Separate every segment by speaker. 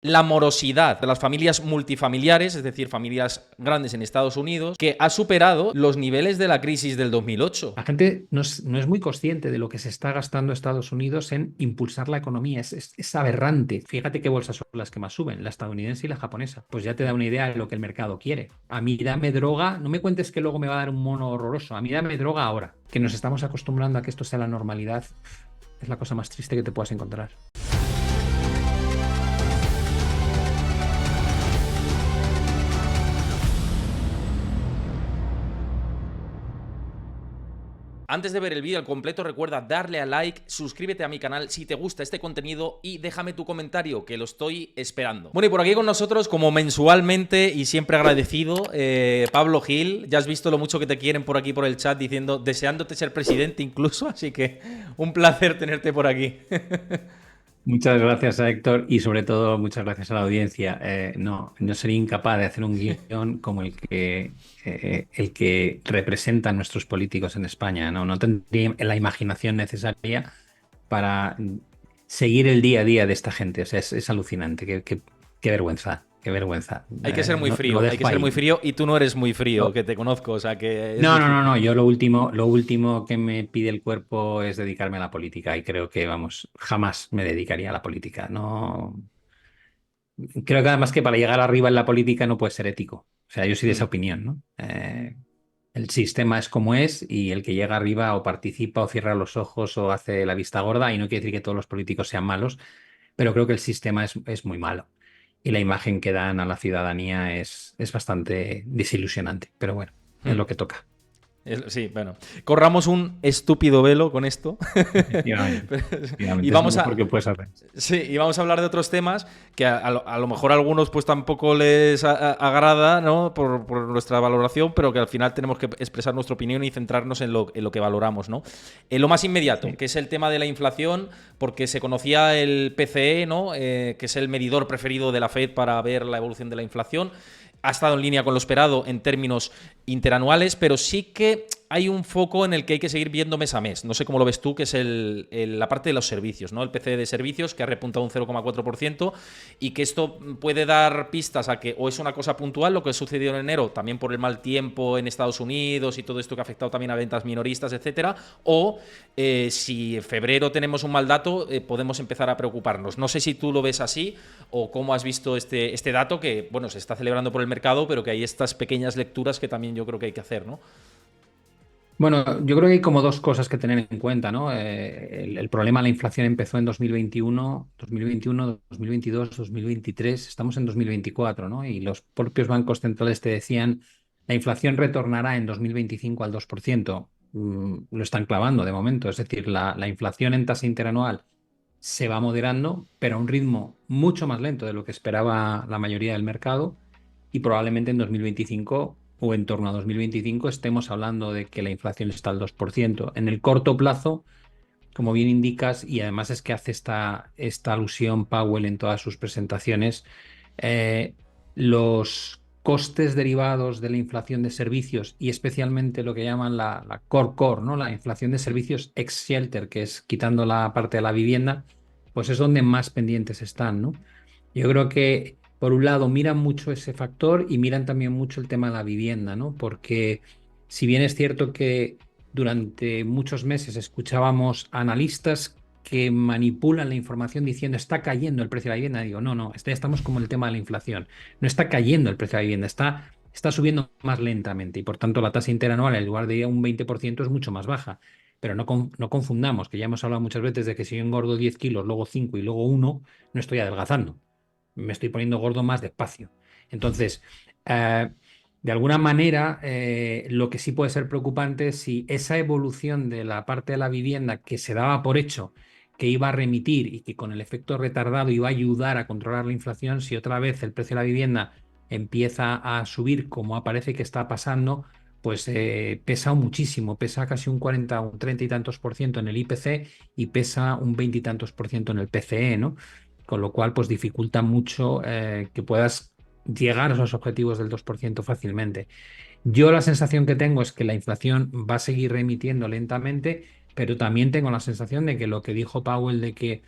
Speaker 1: la morosidad de las familias multifamiliares, es decir, familias grandes en Estados Unidos, que ha superado los niveles de la crisis del 2008.
Speaker 2: La gente no es muy consciente de lo que se está gastando Estados Unidos en impulsar la economía. Es aberrante. Fíjate qué bolsas son las que más suben, la estadounidense y la japonesa. Pues ya te da una idea de lo que el mercado quiere. A mí dame droga, no me cuentes que luego me va a dar un mono horroroso. A mí dame droga ahora. Que nos estamos acostumbrando a que esto sea la normalidad. Es la cosa más triste que te puedas encontrar.
Speaker 1: Antes de ver el vídeo al completo, recuerda darle a like, suscríbete a mi canal si te gusta este contenido y déjame tu comentario, que lo estoy esperando. Bueno, y por aquí con nosotros, como mensualmente y siempre agradecido, Pablo Gil. Ya has visto lo mucho que te quieren por aquí por el chat, diciendo, deseándote ser presidente incluso, así que un placer tenerte por aquí.
Speaker 2: Muchas gracias a Héctor y sobre todo muchas gracias a la audiencia. No sería incapaz de hacer un guión como el que representan nuestros políticos en España. No tendría la imaginación necesaria para seguir el día a día de esta gente. O sea, es alucinante. Qué vergüenza, qué vergüenza.
Speaker 1: Hay que ser muy
Speaker 2: Lo
Speaker 1: frío, hay que
Speaker 2: dejo
Speaker 1: ser muy
Speaker 2: ahí.
Speaker 1: frío y tú no eres muy frío, que te conozco, o sea que es
Speaker 2: No, no, no,
Speaker 1: difícil.
Speaker 2: no. Yo lo último que me pide el cuerpo es dedicarme a la política y creo que, vamos, jamás me dedicaría a la política. No, creo que además que para llegar arriba en la política no puedes ser ético. O sea, yo soy de esa
Speaker 1: Mm.
Speaker 2: opinión, ¿no? El sistema es como es y el que llega arriba o participa o cierra los ojos o hace la vista gorda, y no quiere decir que todos los políticos sean malos, pero creo que el sistema es muy malo. Y la imagen que dan a la ciudadanía es bastante desilusionante. Pero bueno, es
Speaker 1: Mm.
Speaker 2: lo que toca.
Speaker 1: Sí, bueno, corramos un estúpido velo con esto.
Speaker 2: Efectivamente,
Speaker 1: Y
Speaker 2: efectivamente, es lo
Speaker 1: vamos
Speaker 2: mejor
Speaker 1: a,
Speaker 2: que puedes hacer.
Speaker 1: sí, y vamos a hablar de otros temas que a lo mejor a algunos pues tampoco les agrada, ¿no? Por nuestra valoración, pero que al final tenemos que expresar nuestra opinión y centrarnos en lo que valoramos, ¿no? En lo más inmediato,
Speaker 2: Sí.
Speaker 1: que es el tema de la inflación, porque se conocía el PCE, ¿no? Que es el medidor preferido de la Fed para ver la evolución de la inflación. Ha estado en línea con lo esperado en términos interanuales, pero sí que hay un foco en el que hay que seguir viendo mes a mes. No sé cómo lo ves tú, que es la parte de los servicios, ¿no? El PCE de servicios, que ha repuntado un 0,4%, y que esto puede dar pistas a que o es una cosa puntual, lo que ha sucedido en enero, también por el mal tiempo en Estados Unidos y todo esto que ha afectado también a ventas minoristas, etcétera, o si en febrero tenemos un mal dato, podemos empezar a preocuparnos. No sé si tú lo ves así o cómo has visto este dato que, bueno, se está celebrando por el mercado, pero que hay estas pequeñas lecturas que también yo creo que hay que hacer, ¿no?
Speaker 2: Bueno, yo creo que hay como dos cosas que tener en cuenta, ¿no? El problema de la inflación empezó en 2022, 2023, estamos en 2024, ¿no? Y los propios bancos centrales te decían, la inflación retornará en 2025 al 2%. Lo están clavando de momento, es decir, la inflación en tasa interanual se va moderando, pero a un ritmo mucho más lento de lo que esperaba la mayoría del mercado, y probablemente en 2025 o en torno a 2025 estemos hablando de que la inflación está al 2%. En el corto plazo, como bien indicas, y además es que hace esta alusión Powell en todas sus presentaciones, los costes derivados de la inflación de servicios y especialmente lo que llaman la core, ¿no? La inflación de servicios ex-shelter, que es quitando la parte de la vivienda, pues es donde más pendientes están, ¿no? Yo creo que, por un lado, miran mucho ese factor y miran también mucho el tema de la vivienda, ¿no? Porque si bien es cierto que durante muchos meses escuchábamos analistas que manipulan la información diciendo está cayendo el precio de la vivienda, digo, no, no, estamos como el tema de la inflación. No está cayendo el precio de la vivienda, está subiendo más lentamente y por tanto la tasa interanual en lugar de un 20% es mucho más baja. Pero no confundamos, que ya hemos hablado muchas veces de que si yo engordo 10 kilos, luego 5 y luego uno, no estoy adelgazando, me estoy poniendo gordo más despacio. Entonces, eh, de alguna manera, lo que sí puede ser preocupante es si esa evolución de la parte de la vivienda que se daba por hecho que iba a remitir y que con el efecto retardado iba a ayudar a controlar la inflación, si otra vez el precio de la vivienda empieza a subir como parece que está pasando, pues pesa muchísimo, pesa casi un 40, un 30 y tantos por ciento en el IPC y pesa un 20 y tantos por ciento en el PCE, ¿no? Con lo cual, pues dificulta mucho que puedas llegar a esos objetivos del 2% fácilmente. Yo la sensación que tengo es que la inflación va a seguir remitiendo lentamente, pero también tengo la sensación de que lo que dijo Powell de que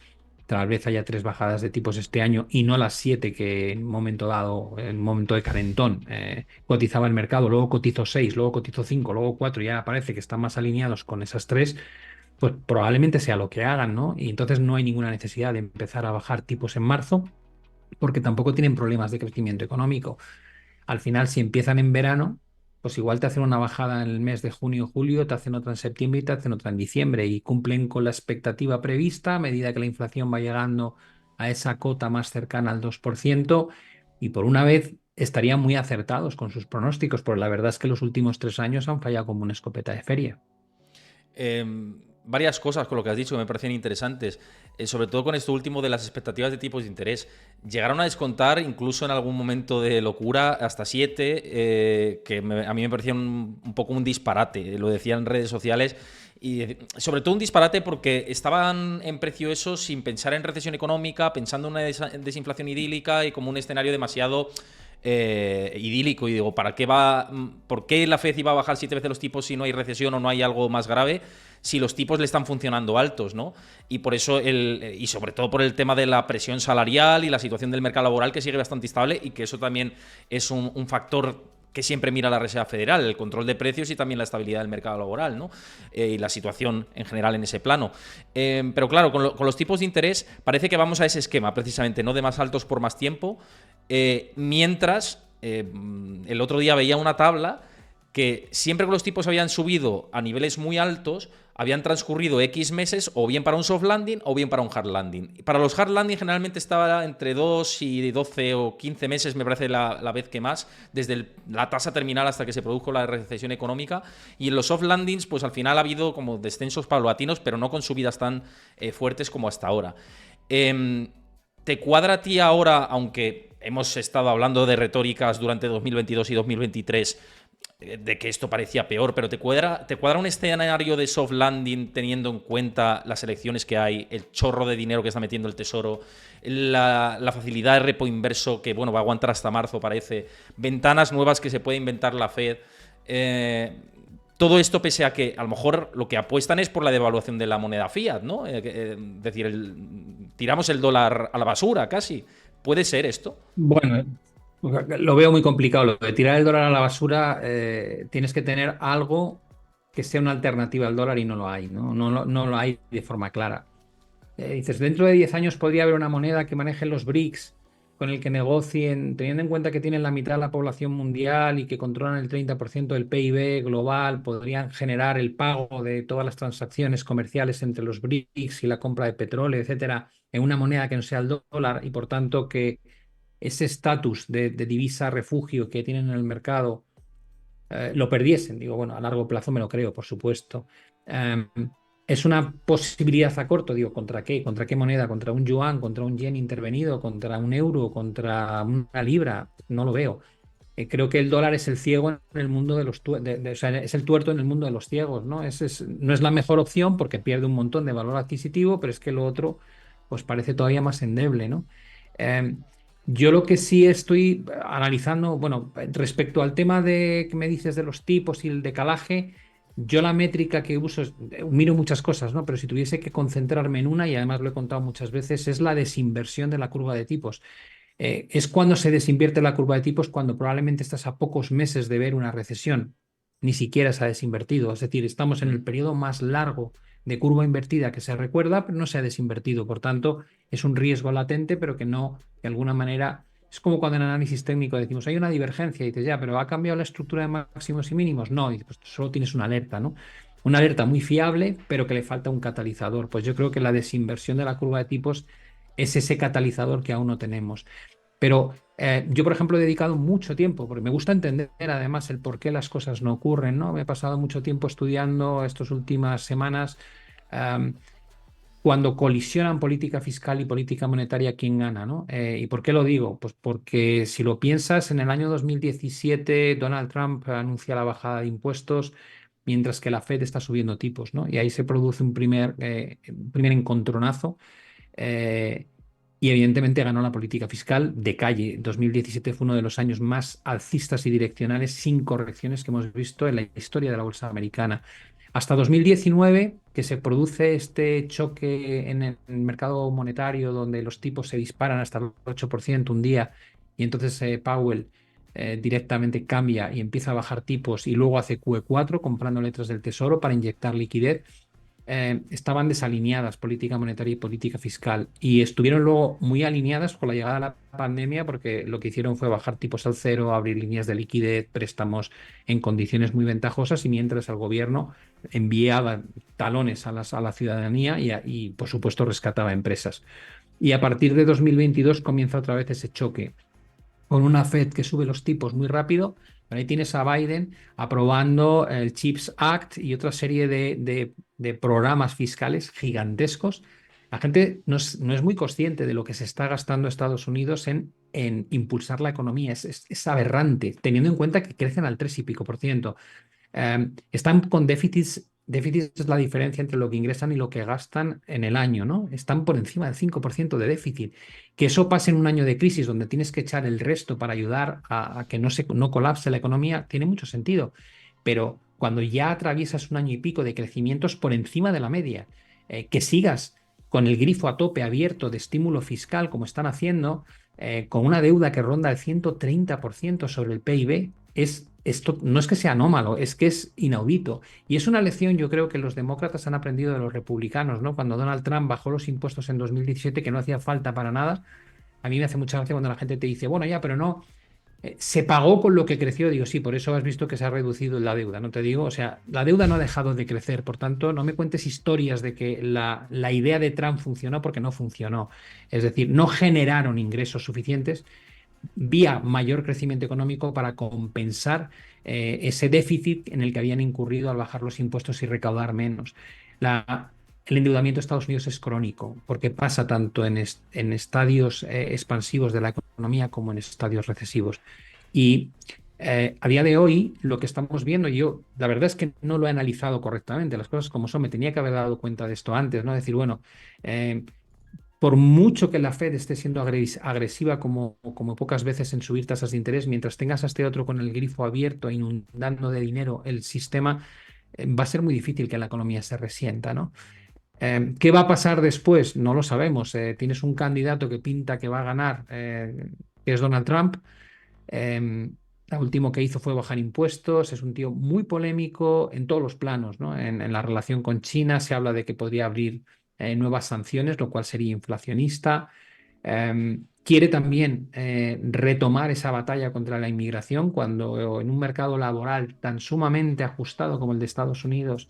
Speaker 2: tal vez haya 3 bajadas de tipos este año y no las 7 que en un momento dado, en un momento de calentón, cotizaba el mercado, luego cotizó 6, luego cotizó 5, luego 4 y ya parece que están más alineados con esas 3, pues probablemente sea lo que hagan, ¿no? Y entonces no hay ninguna necesidad de empezar a bajar tipos en marzo porque tampoco tienen problemas de crecimiento económico. Al final, si empiezan en verano, pues igual te hacen una bajada en el mes de junio o julio, te hacen otra en septiembre y te hacen otra en diciembre y cumplen con la expectativa prevista a medida que la inflación va llegando a esa cota más cercana al 2% y por una vez estarían muy acertados con sus pronósticos, porque la verdad es que los últimos 3 años han fallado como una escopeta de feria.
Speaker 1: Varias cosas con lo que has dicho que me parecen interesantes, sobre todo con esto último de las expectativas de tipos de interés. Llegaron a descontar incluso en algún momento de locura hasta 7, a mí me parecía un poco un disparate, lo decían en redes sociales, y sobre todo un disparate porque estaban en precio eso sin pensar en recesión económica, pensando en una desinflación idílica y como un escenario demasiado idílico. Y digo, ¿por qué la Fed iba a bajar 7 veces los tipos si no hay recesión o no hay algo más grave? Si los tipos le están funcionando altos, ¿no? Y por eso, y sobre todo por el tema de la presión salarial y la situación del mercado laboral que sigue bastante estable y que eso también es un factor que siempre mira la Reserva Federal, el control de precios y también la estabilidad del mercado laboral, ¿no? Y la situación en general en ese plano. Pero claro, con los tipos de interés parece que vamos a ese esquema, precisamente, no de más altos por más tiempo, mientras el otro día veía una tabla que siempre que los tipos habían subido a niveles muy altos, habían transcurrido X meses o bien para un soft landing o bien para un hard landing. Para los hard landing generalmente estaba entre 2 y 12 o 15 meses, me parece la vez que más, desde la tasa terminal hasta que se produjo la recesión económica. Y en los soft landings, pues al final ha habido como descensos paulatinos, pero no con subidas tan fuertes como hasta ahora. ¿Te cuadra a ti ahora, aunque hemos estado hablando de retóricas durante 2022 y 2023, de que esto parecía peor, pero ¿te cuadra un escenario de soft landing teniendo en cuenta las elecciones que hay, el chorro de dinero que está metiendo el Tesoro, la facilidad de repo inverso que bueno va a aguantar hasta marzo, parece, ventanas nuevas que se puede inventar la Fed? Todo esto pese a que a lo mejor lo que apuestan es por la devaluación de la moneda fiat, ¿no? Es decir, tiramos el dólar a la basura casi. ¿Puede ser esto?
Speaker 2: Bueno, lo veo muy complicado. Lo de tirar el dólar a la basura, tienes que tener algo que sea una alternativa al dólar y no lo hay, ¿no? No lo hay de forma clara. Dices, dentro de 10 años podría haber una moneda que maneje los BRICS, con el que negocien, teniendo en cuenta que tienen la mitad de la población mundial y que controlan el 30% del PIB global, podrían generar el pago de todas las transacciones comerciales entre los BRICS y la compra de petróleo, etcétera, en una moneda que no sea el dólar y por tanto que ese estatus de divisa refugio que tienen en el mercado lo perdiesen. Digo, bueno, a largo plazo me lo creo, por supuesto. Eh, es una posibilidad a corto, digo, ¿contra qué? ¿Contra qué moneda? ¿Contra un yuan? ¿Contra un yen intervenido? ¿Contra un euro? ¿Contra una libra? No lo veo. Creo que el dólar es el ciego en el mundo de los o sea, es el tuerto en el mundo de los ciegos, ¿no? No es la mejor opción porque pierde un montón de valor adquisitivo, pero es que lo otro pues parece todavía más endeble, ¿no? Eh, yo lo que sí estoy analizando, bueno, respecto al tema de que me dices de los tipos y el decalaje, yo la métrica que uso miro muchas cosas, ¿no? Pero si tuviese que concentrarme en una, y además lo he contado muchas veces, es la desinversión de la curva de tipos. Es cuando se desinvierte la curva de tipos, cuando probablemente estás a pocos meses de ver una recesión. Ni siquiera se ha desinvertido. Es decir, estamos en el periodo más largo de curva invertida que se recuerda, pero no se ha desinvertido. Por tanto, es un riesgo latente, pero que no, de alguna manera, es como cuando en análisis técnico decimos, hay una divergencia, y dices, ya, pero ¿ha cambiado la estructura de máximos y mínimos? No, y dices, pues solo tienes una alerta, ¿no? Una alerta muy fiable, pero que le falta un catalizador. Pues yo creo que la desinversión de la curva de tipos es ese catalizador que aún no tenemos. Pero yo, por ejemplo, he dedicado mucho tiempo, porque me gusta entender además el por qué las cosas no ocurren, ¿no? Me he pasado mucho tiempo estudiando estas últimas semanas um, cuando colisionan política fiscal y política monetaria, ¿quién gana, no? ¿Y por qué lo digo? Pues porque si lo piensas, en el año 2017 Donald Trump anuncia la bajada de impuestos, mientras que la Fed está subiendo tipos, ¿no? Y ahí se produce un primer encontronazo. eh, y evidentemente ganó la política fiscal de calle. 2017 fue uno de los años más alcistas y direccionales sin correcciones que hemos visto en la historia de la bolsa americana. Hasta 2019, que se produce este choque en el mercado monetario donde los tipos se disparan hasta el 8% un día y entonces Powell directamente cambia y empieza a bajar tipos y luego hace QE4 comprando letras del Tesoro para inyectar liquidez. Estaban desalineadas política monetaria y política fiscal y estuvieron luego muy alineadas con la llegada de la pandemia porque lo que hicieron fue bajar tipos al cero, abrir líneas de liquidez, préstamos en condiciones muy ventajosas y mientras el gobierno enviaba talones a la ciudadanía y, por supuesto, rescataba empresas. Y a partir de 2022 comienza otra vez ese choque con una Fed que sube los tipos muy rápido, pero ahí tienes a Biden aprobando el CHIPS Act y otra serie de programas fiscales gigantescos. La gente no es muy consciente de lo que se está gastando Estados Unidos en impulsar la economía. Es aberrante, teniendo en cuenta que crecen al 3 y pico por ciento. Están con déficits. Déficit es la diferencia entre lo que ingresan y lo que gastan en el año, ¿no? Están por encima del 5% de déficit. Que eso pase en un año de crisis donde tienes que echar el resto para ayudar a que no colapse la economía, tiene mucho sentido. Pero cuando ya atraviesas un año y pico de crecimientos por encima de la media, que sigas con el grifo a tope abierto de estímulo fiscal, como están haciendo, con una deuda que ronda el 130% sobre el PIB, esto no es que sea anómalo, es que es inaudito. Y es una lección, yo creo, que los demócratas han aprendido de los republicanos, ¿no? Cuando Donald Trump bajó los impuestos en 2017, que no hacía falta para nada, a mí me hace mucha gracia cuando la gente te dice, bueno, ya, pero no, se pagó con lo que creció. Digo, sí, por eso has visto que se ha reducido la deuda, ¿no? Te digo, o sea, la deuda no ha dejado de crecer, por tanto, no me cuentes historias de que la idea de Trump funcionó porque no funcionó. Es decir, no generaron ingresos suficientes vía mayor crecimiento económico para compensar ese déficit en el que habían incurrido al bajar los impuestos y recaudar menos. El endeudamiento de Estados Unidos es crónico porque pasa tanto en estadios expansivos de la economía como en estadios recesivos. Y a día de hoy lo que estamos viendo, yo la verdad es que no lo he analizado correctamente, las cosas como son, me tenía que haber dado cuenta de esto antes, ¿no? Decir, bueno, eh, por mucho que la Fed esté siendo agresiva como pocas veces en subir tasas de interés, mientras tengas a este otro con el grifo abierto, inundando de dinero el sistema, va a ser muy difícil que la economía se resienta, ¿no? ¿Qué va a pasar después? No lo sabemos. Tienes un candidato que pinta que va a ganar, que es Donald Trump. Lo último que hizo fue bajar impuestos. Es un tío muy polémico en todos los planos, ¿no? En la relación con China se habla de que podría abrir nuevas sanciones, lo cual sería inflacionista. Quiere también retomar esa batalla contra la inmigración cuando en un mercado laboral tan sumamente ajustado como el de Estados Unidos,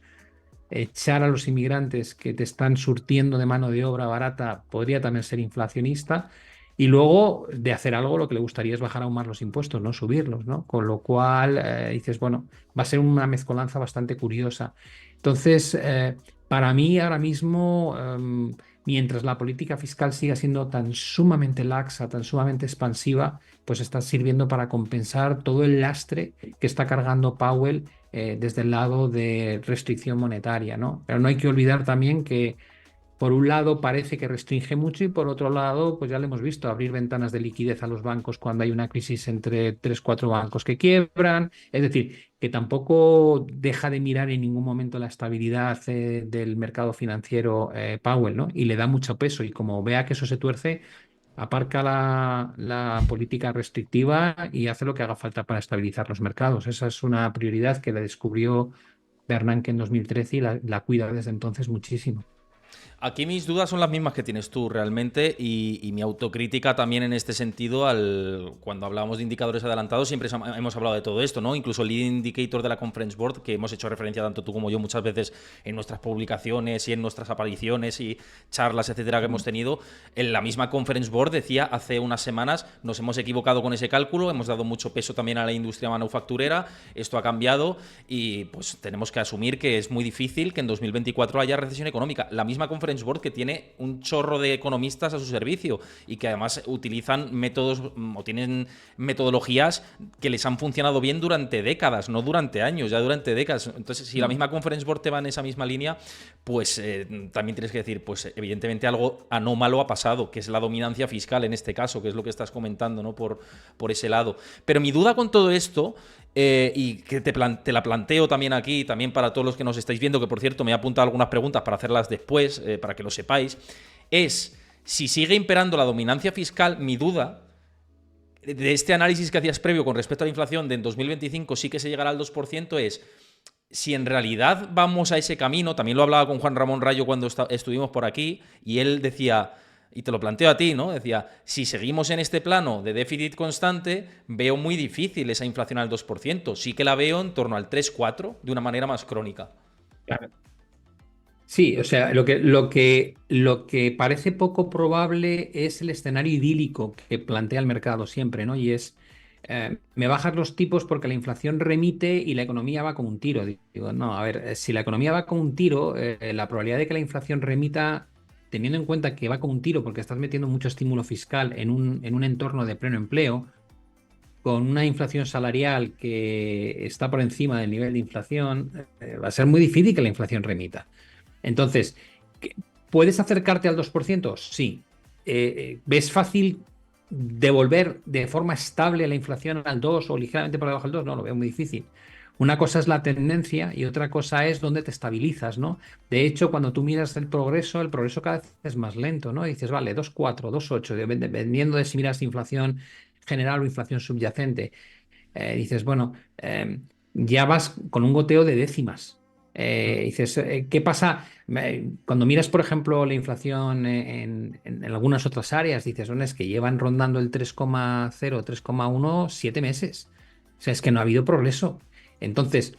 Speaker 2: echar a los inmigrantes que te están surtiendo de mano de obra barata podría también ser inflacionista. Y luego de hacer algo, lo que le gustaría es bajar aún más los impuestos, no subirlos, ¿no? Con lo cual dices, bueno, va a ser una mezcolanza bastante curiosa. Entonces, para mí ahora mismo, mientras la política fiscal siga siendo tan sumamente laxa, tan sumamente expansiva, pues está sirviendo para compensar todo el lastre que está cargando Powell desde el lado de restricción monetaria, ¿no? Pero no hay que olvidar también que por un lado parece que restringe mucho y por otro lado, pues ya lo hemos visto, abrir ventanas de liquidez a los bancos cuando hay una crisis entre tres, cuatro bancos que quiebran. Es decir, que tampoco deja de mirar en ningún momento la estabilidad del mercado financiero Powell, ¿no? Y le da mucho peso y como vea que eso se tuerce, aparca la política restrictiva y hace lo que haga falta para estabilizar los mercados. Esa es una prioridad que la descubrió Bernanke en 2013 y la cuida desde entonces muchísimo.
Speaker 1: Aquí mis dudas son las mismas que tienes tú realmente y mi autocrítica también en este sentido cuando hablábamos de indicadores adelantados siempre hemos hablado de todo esto, ¿no? Incluso el lead indicator de la Conference Board que hemos hecho referencia tanto tú como yo muchas veces en nuestras publicaciones y en nuestras apariciones y charlas, etcétera, que hemos tenido. En la misma Conference Board decía hace unas semanas nos hemos equivocado con ese cálculo, hemos dado mucho peso también a la industria manufacturera, esto ha cambiado y pues tenemos que asumir que es muy difícil que en 2024 haya recesión económica. La misma Conference Board que tiene un chorro de economistas a su servicio y que además utilizan métodos o tienen metodologías que les han funcionado bien durante décadas, no durante años, ya durante décadas. Entonces, si la misma Conference Board te va en esa misma línea, pues también tienes que decir, pues evidentemente algo anómalo ha pasado, que es la dominancia fiscal en este caso, que es lo que estás comentando, ¿no? Por ese lado. Pero mi duda con todo esto y que te la planteo también aquí, también para todos los que nos estáis viendo, que por cierto me he apuntado algunas preguntas para hacerlas después, para que lo sepáis, es si sigue imperando la dominancia fiscal, mi duda de este análisis que hacías previo con respecto a la inflación de en 2025 sí que se llegará al 2%, es si en realidad vamos a ese camino. También lo hablaba con Juan Ramón Rayo cuando estuvimos por aquí, y él decía, y te lo planteo a ti, ¿no? Decía, si seguimos en este plano de déficit constante, veo muy difícil esa inflación al 2%. Sí que la veo en torno al 3-4 de una manera más crónica.
Speaker 2: Claro. Sí, o sea, lo que parece poco probable es el escenario idílico que plantea el mercado siempre, ¿no? Y es, me bajas los tipos porque la inflación remite y la economía va con un tiro. Digo, no, a ver, si la economía va con un tiro, la probabilidad de que la inflación remita, teniendo en cuenta que va con un tiro porque estás metiendo mucho estímulo fiscal en un entorno de pleno empleo, con una inflación salarial que está por encima del nivel de inflación, va a ser muy difícil que la inflación remita. Entonces, ¿puedes acercarte al 2%? Sí. ¿Ves fácil devolver de forma estable la inflación al 2 o ligeramente por debajo del 2? No, lo veo muy difícil. Una cosa es la tendencia y otra cosa es dónde te estabilizas, ¿no? De hecho, cuando tú miras el progreso cada vez es más lento, ¿no? Y dices, vale, 2,4, 2,8, dependiendo de si miras inflación general o inflación subyacente. Dices, bueno, ya vas con un goteo de décimas. Dices, ¿qué pasa? Cuando miras, por ejemplo, la inflación en algunas otras áreas, dices, bueno, es que llevan rondando el 3,0, 3,1 7 meses. O sea, es que no ha habido progreso. Entonces,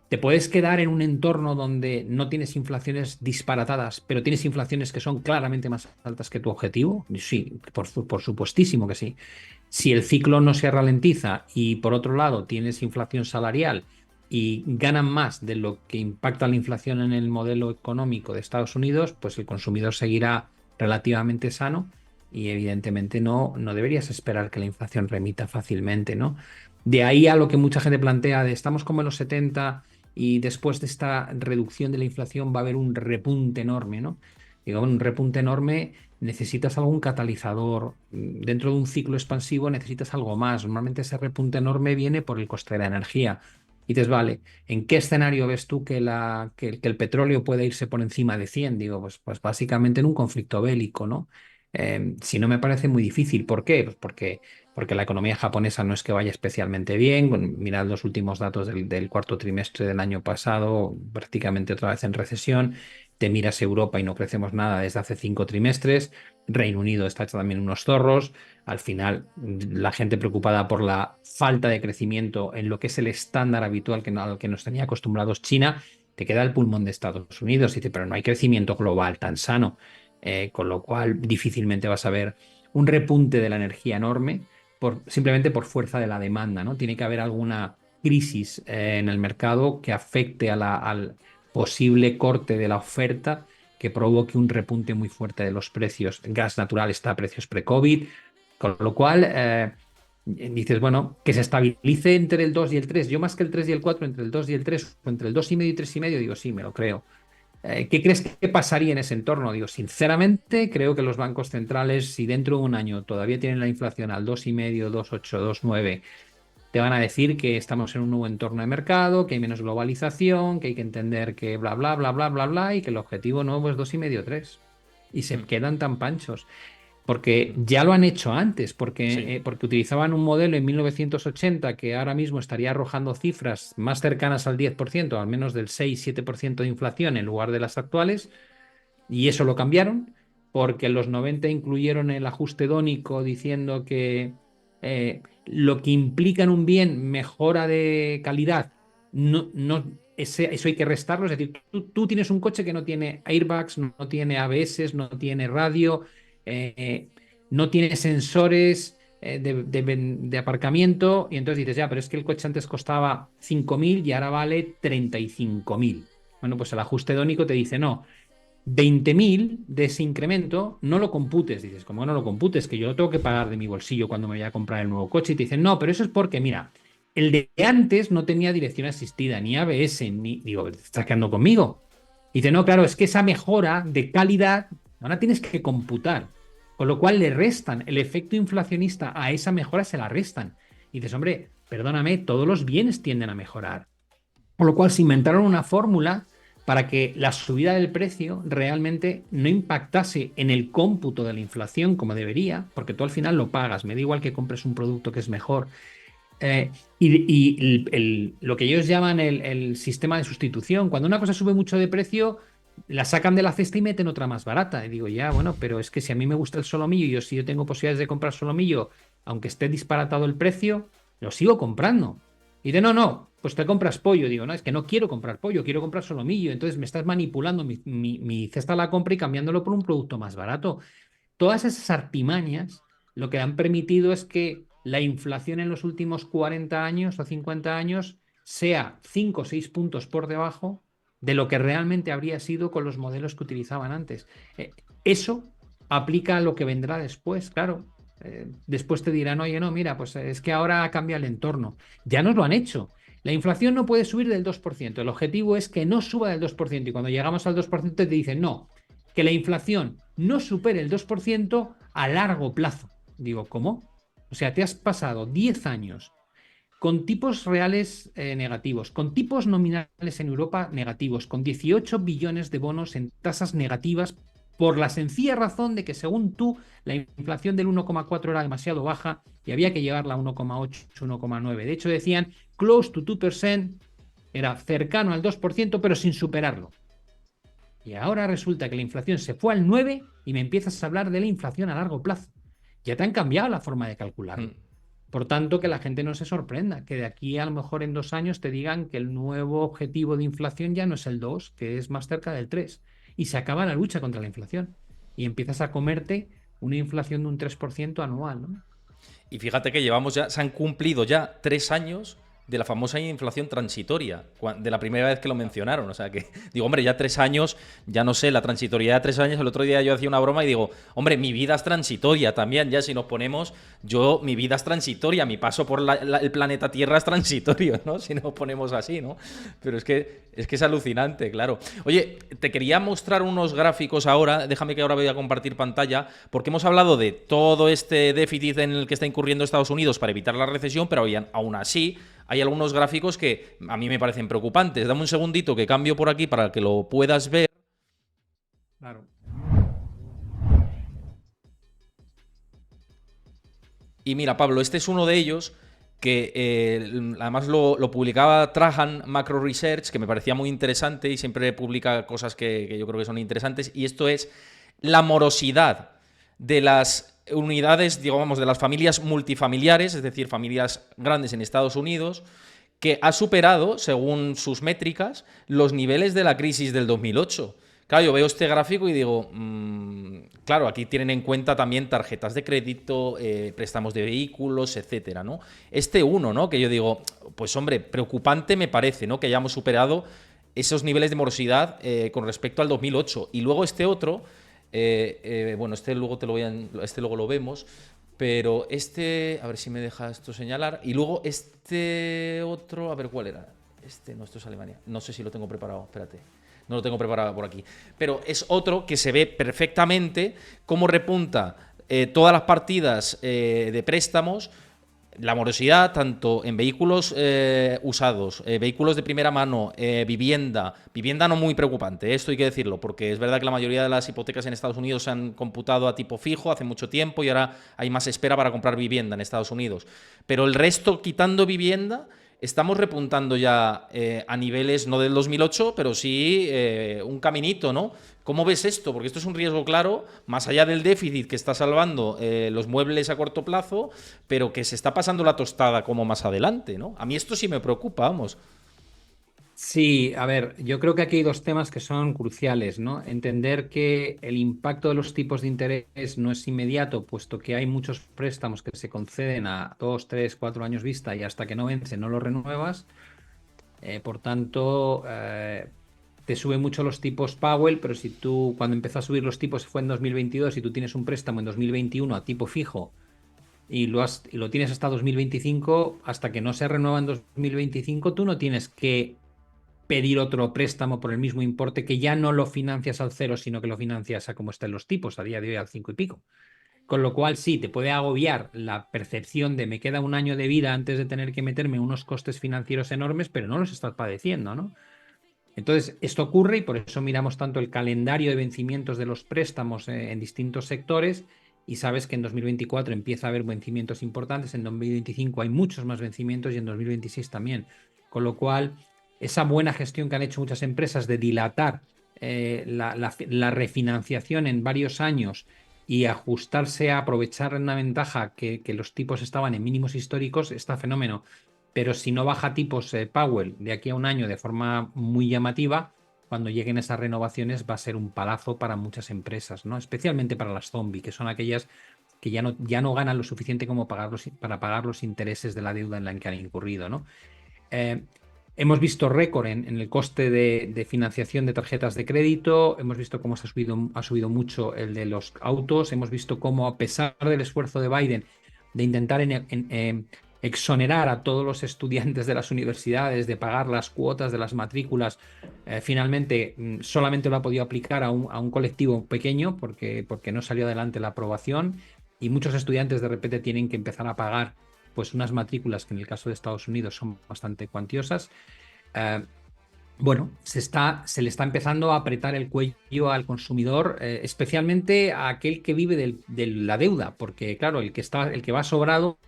Speaker 2: te puedes quedar en un entorno donde no tienes inflaciones disparatadas, pero tienes inflaciones que son claramente más altas que tu objetivo. Sí, por supuestísimo que sí. Si el ciclo no se ralentiza y por otro lado tienes inflación salarial y ganan más de lo que impacta la inflación en el modelo económico de Estados Unidos, pues el consumidor seguirá relativamente sano y evidentemente no deberías esperar que la inflación remita fácilmente, ¿no? De ahí a lo que mucha gente plantea de estamos como en los 70 y después de esta reducción de la inflación va a haber un repunte enorme, ¿no? Digo, bueno, un repunte enorme, necesitas algún catalizador. Dentro de un ciclo expansivo necesitas algo más. Normalmente ese repunte enorme viene por el coste de la energía. Y dices, vale, ¿en qué escenario ves tú que el petróleo puede irse por encima de 100? Digo, pues básicamente en un conflicto bélico, ¿no? Si no, me parece muy difícil. ¿Por qué? Pues porque la economía japonesa no es que vaya especialmente bien. Mirad los últimos datos del cuarto trimestre del año pasado, prácticamente otra vez en recesión. Te miras Europa y no crecemos nada desde hace 5 trimestres. Reino Unido está hecho también unos zorros. Al final, la gente preocupada por la falta de crecimiento en lo que es el estándar habitual al que nos tenía acostumbrados China, te queda el pulmón de Estados Unidos. Y dice, pero no hay crecimiento global tan sano. Con lo cual, difícilmente vas a ver un repunte de la energía enorme simplemente por fuerza de la demanda, ¿no? Tiene que haber alguna crisis en el mercado que afecte al posible corte de la oferta que provoque un repunte muy fuerte de los precios. El gas natural está a precios pre-COVID, con lo cual dices, bueno, que se estabilice entre el 2 y el 3. Yo más que el 3 y el 4, entre el 2 y el 3, o entre el 2,5 y 3,5, digo, sí, me lo creo. ¿Qué crees que pasaría en ese entorno? Digo, sinceramente, creo que los bancos centrales, si dentro de un año todavía tienen la inflación al 2,5, 2,8, 2,9, te van a decir que estamos en un nuevo entorno de mercado, que hay menos globalización, que hay que entender que bla, bla, bla, bla, bla, bla, y que el objetivo nuevo es 2,5, 3. Y se quedan tan panchos. Porque ya lo han hecho antes,
Speaker 1: Sí.
Speaker 2: porque utilizaban un modelo en 1980 que ahora mismo estaría arrojando cifras más cercanas al 10%, al menos del 6-7% de inflación en lugar de las actuales, y eso lo cambiaron porque en los 90 incluyeron el ajuste dónico diciendo que lo que implica en un bien mejora de calidad, eso hay que restarlo. Es decir, tú tienes un coche que no tiene airbags, no tiene ABS, no tiene radio, eh, no tiene sensores de aparcamiento, y entonces dices, ya, pero es que el coche antes costaba 5.000 y ahora vale 35.000. Bueno, pues el ajuste dónico te dice, no, 20.000 de ese incremento no lo computes. Dices, ¿cómo no lo computes? Que yo lo tengo que pagar de mi bolsillo cuando me voy a comprar el nuevo coche. Y te dicen, no, pero eso es porque, mira, el de antes no tenía dirección asistida, ni ABS, ni. Digo, ¿estás quedando conmigo? Y dice, no, claro, es que esa mejora de calidad ahora tienes que computar. Con lo cual le restan el efecto inflacionista a esa mejora, se la restan. Y dices, hombre, perdóname, todos los bienes tienden a mejorar. Con lo cual se inventaron una fórmula para que la subida del precio realmente no impactase en el cómputo de la inflación como debería, porque tú al final lo pagas, me da igual que compres un producto que es mejor. Lo que ellos llaman el sistema de sustitución, cuando una cosa sube mucho de precio, la sacan de la cesta y meten otra más barata. Y digo, ya, bueno, pero es que si a mí me gusta el solomillo y si yo tengo posibilidades de comprar solomillo, aunque esté disparatado el precio, lo sigo comprando. Y de no, no, pues te compras pollo. Digo, no, es que no quiero comprar pollo, quiero comprar solomillo. Entonces me estás manipulando mi cesta a la compra y cambiándolo por un producto más barato. Todas esas artimañas lo que han permitido es que la inflación en los últimos 40 años o 50 años sea 5 o 6 puntos por debajo de lo que realmente habría sido con los modelos que utilizaban antes. Eso aplica a lo que vendrá después, claro. Después te dirán, oye, no, mira, pues es que ahora cambia el entorno. Ya nos lo han hecho. La inflación no puede subir del 2%. El objetivo es que no suba del 2%. Y cuando llegamos al 2% te dicen, no, que la inflación no supere el 2% a largo plazo. Digo, ¿cómo? O sea, te has pasado 10 años con tipos reales negativos, con tipos nominales en Europa negativos, con 18 billones de bonos en tasas negativas, por la sencilla razón de que, según tú, la inflación del 1,4 era demasiado baja y había que llevarla a 1,8, 1,9. De hecho, decían close to 2%, era cercano al 2%, pero sin superarlo. Y ahora resulta que la inflación se fue al 9 y me empiezas a hablar de la inflación a largo plazo. Ya te han cambiado la forma de calcularlo. Por tanto, que la gente no se sorprenda, que de aquí a lo mejor en 2 años te digan que el nuevo objetivo de inflación ya no es el 2, que es más cerca del 3. Y se acaba la lucha contra la inflación. Y empiezas a comerte una inflación de un 3% anual, ¿no?
Speaker 1: Y fíjate que se han cumplido ya 3 años de la famosa inflación transitoria, de la primera vez que lo mencionaron. O sea que, digo, hombre, ya 3 años, ya no sé, la transitoriedad de 3 años. El otro día yo hacía una broma y digo, hombre, mi vida es transitoria también, ya si nos ponemos, mi vida es transitoria, mi paso por el planeta Tierra es transitorio, ¿no? Si nos ponemos así, ¿no? Pero es que es alucinante, claro. Oye, te quería mostrar unos gráficos ahora, déjame que ahora voy a compartir pantalla, porque hemos hablado de todo este déficit en el que está incurriendo Estados Unidos para evitar la recesión, pero aún así hay algunos gráficos que a mí me parecen preocupantes. Dame un segundito que cambio por aquí para que lo puedas ver.
Speaker 2: Claro.
Speaker 1: Y mira, Pablo, este es uno de ellos que además lo publicaba Trajan Macro Research, que me parecía muy interesante y siempre publica cosas que yo creo que son interesantes. Y esto es la morosidad de las unidades, digamos, de las familias multifamiliares, es decir, familias grandes en Estados Unidos, que ha superado, según sus métricas, los niveles de la crisis del 2008. Claro, yo veo este gráfico y digo, claro, aquí tienen en cuenta también tarjetas de crédito, préstamos de vehículos, etcétera, ¿no? Este uno, ¿no? Que yo digo, pues hombre, preocupante me parece, ¿no? Que hayamos superado esos niveles de morosidad con respecto al 2008. Y luego este otro, bueno, este luego este luego lo vemos, pero este, a ver si me deja esto señalar. Y luego este otro, a ver cuál era. No, esto es Alemania. No sé si lo tengo preparado, espérate. No lo tengo preparado por aquí. Pero es otro que se ve perfectamente cómo repunta todas las partidas de préstamos, la morosidad, tanto en vehículos usados, vehículos de primera mano, vivienda no muy preocupante, esto hay que decirlo, porque es verdad que la mayoría de las hipotecas en Estados Unidos se han computado a tipo fijo hace mucho tiempo y ahora hay más espera para comprar vivienda en Estados Unidos. Pero el resto, quitando vivienda, estamos repuntando ya a niveles no del 2008, pero sí un caminito, ¿no? ¿Cómo ves esto? Porque esto es un riesgo claro, más allá del déficit que está salvando los muebles a corto plazo, pero que se está pasando la tostada como más adelante, ¿no? A mí esto sí me preocupa, vamos.
Speaker 2: Sí, a ver, yo creo que aquí hay dos temas que son cruciales, ¿no? Entender que el impacto de los tipos de interés no es inmediato, puesto que hay muchos préstamos que se conceden a 2, 3, 4 años vista y hasta que no vence no lo renuevas. Por tanto, te suben mucho los tipos Powell, pero si tú, cuando empezó a subir los tipos fue en 2022 y tú tienes un préstamo en 2021 a tipo fijo y lo tienes hasta 2025, hasta que no se renueva en 2025, tú no tienes que pedir otro préstamo por el mismo importe que ya no lo financias al cero, sino que lo financias a como están los tipos, a día de hoy al 5 y pico. Con lo cual sí, te puede agobiar la percepción de me queda un año de vida antes de tener que meterme unos costes financieros enormes, pero no los estás padeciendo, ¿no? Entonces, esto ocurre y por eso miramos tanto el calendario de vencimientos de los préstamos en distintos sectores y sabes que en 2024 empieza a haber vencimientos importantes, en 2025 hay muchos más vencimientos y en 2026 también. Con lo cual, esa buena gestión que han hecho muchas empresas de dilatar la refinanciación en varios años y ajustarse a aprovechar una ventaja que los tipos estaban en mínimos históricos, está fenómeno. Pero si no baja tipos Powell de aquí a un año de forma muy llamativa, cuando lleguen esas renovaciones va a ser un palazo para muchas empresas, ¿no? Especialmente para las zombie, que son aquellas que ya no ganan lo suficiente como para pagar los intereses de la deuda en la que han incurrido, ¿no? Eh, Hemos visto récord en el coste de financiación de tarjetas de crédito, hemos visto cómo ha subido mucho el de los autos, hemos visto cómo a pesar del esfuerzo de Biden de intentar exonerar a todos los estudiantes de las universidades de pagar las cuotas de las matrículas, finalmente solamente lo ha podido aplicar a un colectivo pequeño porque no salió adelante la aprobación y muchos estudiantes de repente tienen que empezar a pagar pues unas matrículas que en el caso de Estados Unidos son bastante cuantiosas. Eh, bueno, se le está empezando a apretar el cuello al consumidor, especialmente a aquel que vive de la deuda, porque claro, el que va sobrado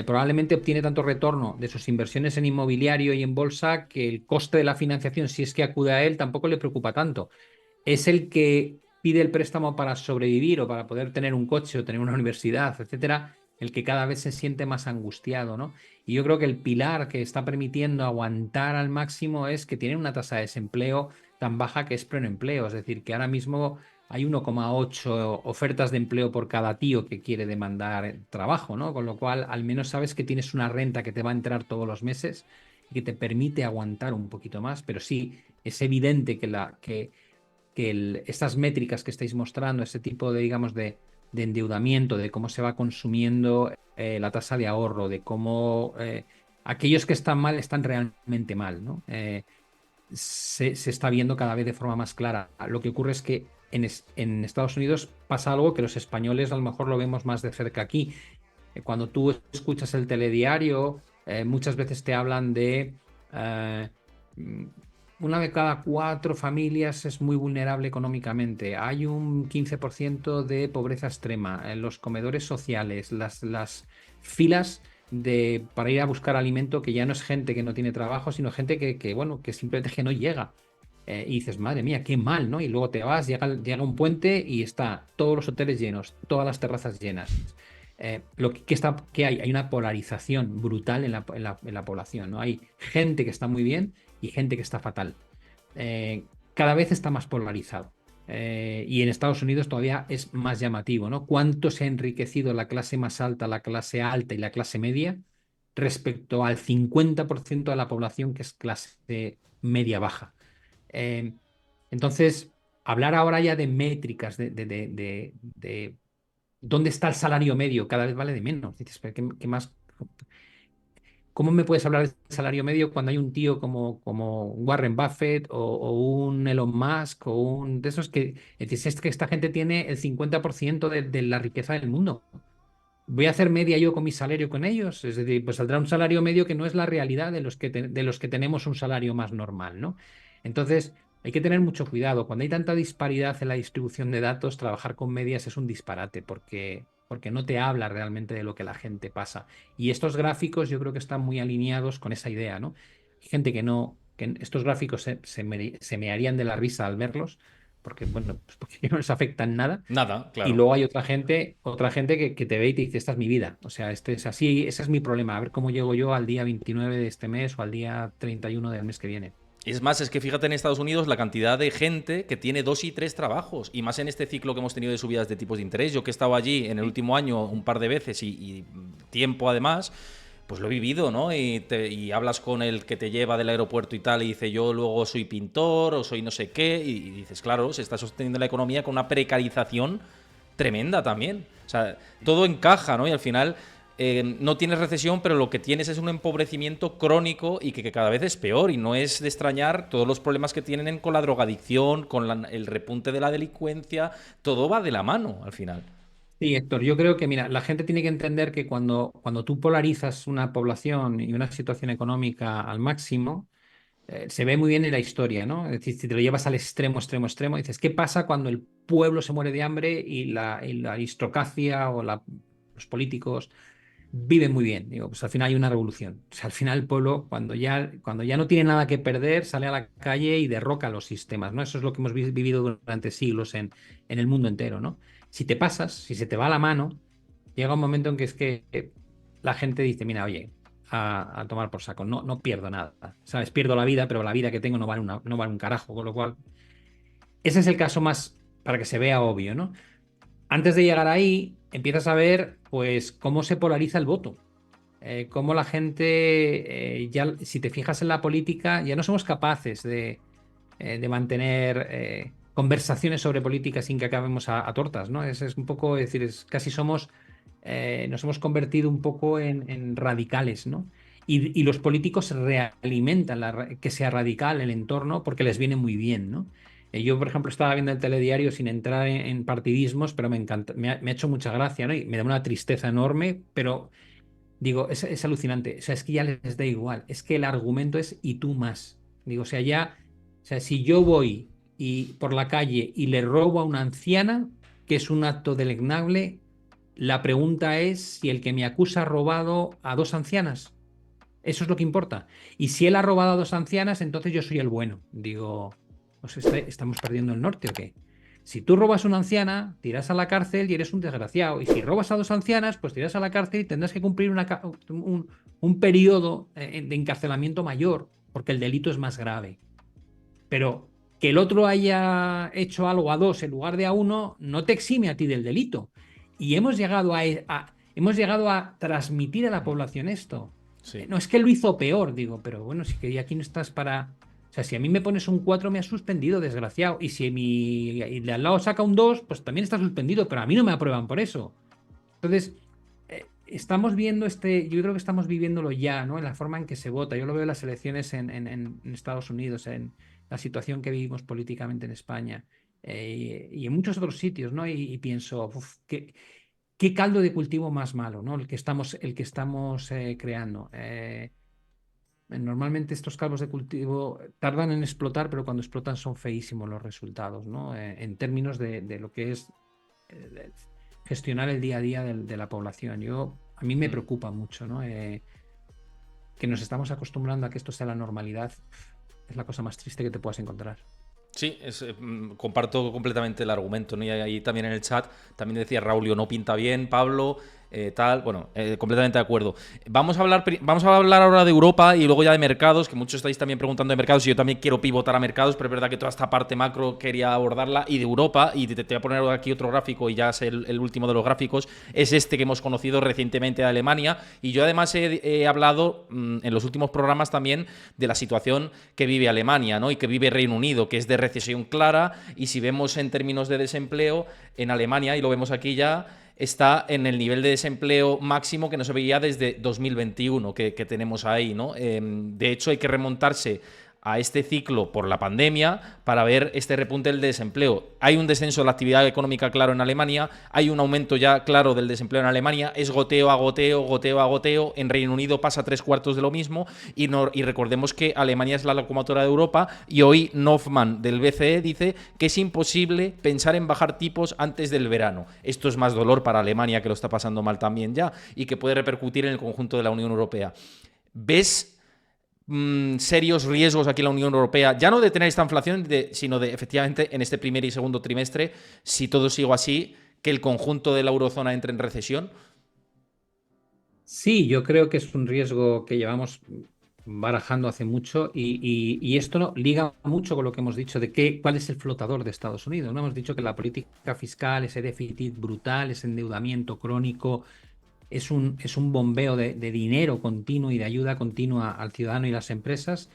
Speaker 2: probablemente obtiene tanto retorno de sus inversiones en inmobiliario y en bolsa que el coste de la financiación, si es que acude a él, tampoco le preocupa tanto. Es el que pide el préstamo para sobrevivir o para poder tener un coche o tener una universidad, etcétera, el que cada vez se siente más angustiado, ¿no? Y yo creo que el pilar que está permitiendo aguantar al máximo es que tienen una tasa de desempleo tan baja que es pleno empleo, es decir, que ahora mismo hay 1,8 ofertas de empleo por cada tío que quiere demandar trabajo, ¿no? Con lo cual, al menos sabes que tienes una renta que te va a entrar todos los meses y que te permite aguantar un poquito más, pero sí, es evidente que estas métricas que estáis mostrando, ese tipo de, digamos, de endeudamiento, de cómo se va consumiendo la tasa de ahorro, de cómo aquellos que están mal están realmente mal, ¿no? Se está viendo cada vez de forma más clara. Lo que ocurre es que en Estados Unidos pasa algo que los españoles a lo mejor lo vemos más de cerca aquí. Cuando tú escuchas el telediario, muchas veces te hablan de eh, mm, una de cada cuatro familias es muy vulnerable económicamente. Hay un 15% de pobreza extrema. En los comedores sociales, las filas para ir a buscar alimento, que ya no es gente que no tiene trabajo, sino gente bueno, que simplemente que no llega. Y dices, madre mía, qué mal, ¿no? Y luego te vas, llega un puente y está todos los hoteles llenos, todas las terrazas llenas. ¿Qué hay? Hay una polarización brutal en la población, ¿no? Hay gente que está muy bien y gente que está fatal. Cada vez está más polarizado. Y en Estados Unidos todavía es más llamativo, ¿no? ¿Cuánto se ha enriquecido la clase más alta, la clase alta y la clase media respecto al 50% de la población que es clase media baja? Eh, entonces, hablar ahora ya de métricas, de dónde está el salario medio, cada vez vale de menos. Dices, "¿Pero qué más? ¿Cómo me puedes hablar de salario medio cuando hay un tío como Warren Buffett o un Elon Musk o un de esos que dices, es que esta gente tiene el 50% de la riqueza del mundo? ¿Voy a hacer media yo con mi salario con ellos? Es decir, pues saldrá un salario medio que no es la realidad de los que tenemos un salario más normal, ¿no? Entonces, hay que tener mucho cuidado. Cuando hay tanta disparidad en la distribución de datos, trabajar con medias es un disparate porque no te habla realmente de lo que la gente pasa. Y estos gráficos yo creo que están muy alineados con esa idea, ¿no? Hay gente que estos gráficos se me harían de la risa al verlos, porque, bueno, pues porque no les afectan nada.
Speaker 1: Nada,
Speaker 2: Y
Speaker 1: claro.
Speaker 2: luego hay otra gente que te ve y te dice, esta es mi vida. O sea, este es así, ese es mi problema. A ver cómo llego yo al día 29 de este mes o al día 31 del mes que viene.
Speaker 1: Es más, es que fíjate en Estados Unidos la cantidad de gente que tiene 2 y 3 trabajos, y más en este ciclo que hemos tenido de subidas de tipos de interés. Yo que he estado allí en el último año un par de veces y tiempo además, pues lo he vivido, ¿no? Y hablas con el que te lleva del aeropuerto y tal, y dice, yo luego soy pintor o soy no sé qué, y dices, claro, se está sosteniendo la economía con una precarización tremenda también. O sea, todo encaja, ¿no? Y al final no tienes recesión, pero lo que tienes es un empobrecimiento crónico y que cada vez es peor. Y no es de extrañar todos los problemas que tienen con la drogadicción, con el repunte de la delincuencia. Todo va de la mano al final.
Speaker 2: Sí, Héctor, yo creo que, mira, la gente tiene que entender que cuando tú polarizas una población y una situación económica al máximo, se ve muy bien en la historia, ¿no? Es decir, si te lo llevas al extremo, extremo, extremo, dices, ¿qué pasa cuando el pueblo se muere de hambre y la aristocracia o los políticos viven muy bien? Digo, pues al final hay una revolución. O sea, al final el pueblo, cuando ya no tiene nada que perder, sale a la calle y derroca los sistemas, ¿no? Eso es lo que hemos vivido durante siglos en el mundo entero, ¿no? Si te pasas, si se te va la mano, llega un momento en que es que la gente dice, mira, oye, a tomar por saco, no pierdo nada, ¿sabes? Pierdo la vida, pero la vida que tengo no vale un carajo, con lo cual, ese es el caso más para que se vea obvio, ¿no? Antes de llegar ahí, empiezas a ver, pues, cómo se polariza el voto, cómo la gente, ya, si te fijas en la política, ya no somos capaces de mantener conversaciones sobre política sin que acabemos a tortas, ¿no? Es un poco, es decir, casi nos hemos convertido un poco en radicales, ¿no? Y los políticos realimentan que sea radical el entorno porque les viene muy bien, ¿no? Yo, por ejemplo, estaba viendo el telediario sin entrar en partidismos, pero me encanta, me ha hecho mucha gracia, ¿no? Y me da una tristeza enorme, pero digo, es alucinante. O sea, es que ya les da igual. Es que el argumento es y tú más. Digo, o sea, o sea, si yo voy por la calle y le robo a una anciana, que es un acto deleznable, la pregunta es si el que me acusa ha robado a dos ancianas. Eso es lo que importa. Y si él ha robado a dos ancianas, entonces yo soy el bueno. Digo, pues ¿estamos perdiendo el norte o qué? Si tú robas a una anciana, tiras a la cárcel y eres un desgraciado. Y si robas a dos ancianas, pues tiras a la cárcel y tendrás que cumplir un periodo de encarcelamiento mayor, porque el delito es más grave. Pero que el otro haya hecho algo a dos en lugar de a uno, no te exime a ti del delito. Y hemos llegado a transmitir a la población esto.
Speaker 1: Sí.
Speaker 2: No es que lo hizo peor, digo, pero bueno, si que aquí no estás para. O sea, si a mí me pones un 4 me has suspendido, desgraciado. Y si y de al lado saca un 2 pues también está suspendido, pero a mí no me aprueban por eso. Entonces, estamos viendo yo creo que estamos viviéndolo ya, ¿no? En la forma en que se vota. Yo lo veo en las elecciones en Estados Unidos, en la situación que vivimos políticamente en España y en muchos otros sitios, ¿no? Y pienso, uf, qué caldo de cultivo más malo, ¿no? El que estamos creando. Normalmente estos caldos de cultivo tardan en explotar, pero cuando explotan son feísimos los resultados, ¿no? En términos de lo que es eh, gestionar el día a día de la población. A mí me
Speaker 1: Mm.
Speaker 2: preocupa mucho, ¿no? Que nos estamos acostumbrando a que esto sea la normalidad. Es la cosa más triste que te puedas encontrar.
Speaker 1: Sí, comparto completamente el argumento, ¿no? Y ahí también en el chat también decía Raulio, no pinta bien, Pablo, tal, bueno, completamente de acuerdo. Vamos a hablar ahora de Europa y luego ya de mercados, que muchos estáis también preguntando de mercados y yo también quiero pivotar a mercados, pero es verdad que toda esta parte macro quería abordarla y de Europa, y te voy a poner aquí otro gráfico y ya es el último de los gráficos, es este que hemos conocido recientemente de Alemania, y yo además he hablado en los últimos programas también de la situación que vive Alemania, ¿no? Y que vive Reino Unido, que es de recesión clara, y si vemos en términos de desempleo, en Alemania, y lo vemos aquí ya, está en el nivel de desempleo máximo que no se veía desde 2021, que tenemos ahí, ¿no? De hecho, hay que remontarse a este ciclo por la pandemia para ver este repunte del desempleo. Hay un descenso de la actividad económica claro en Alemania, hay un aumento ya claro del desempleo en Alemania, es goteo a goteo, goteo a goteo. En Reino Unido pasa 3/4 de lo mismo y recordemos que Alemania es la locomotora de Europa y hoy Hoffmann del BCE dice que es imposible pensar en bajar tipos antes del verano. Esto es más dolor para Alemania, que lo está pasando mal también ya y que puede repercutir en el conjunto de la Unión Europea. ¿Ves serios riesgos aquí en la Unión Europea, ya no de tener esta inflación, sino de efectivamente en este primer y segundo trimestre, si todo sigue así, que el conjunto de la eurozona entre en recesión?
Speaker 2: Sí, yo creo que es un riesgo que llevamos barajando hace mucho y esto liga mucho con lo que hemos dicho de cuál es el flotador de Estados Unidos. ¿No? Hemos dicho que la política fiscal, ese déficit brutal, ese endeudamiento crónico, es un bombeo de dinero continuo y de ayuda continua al ciudadano y las empresas.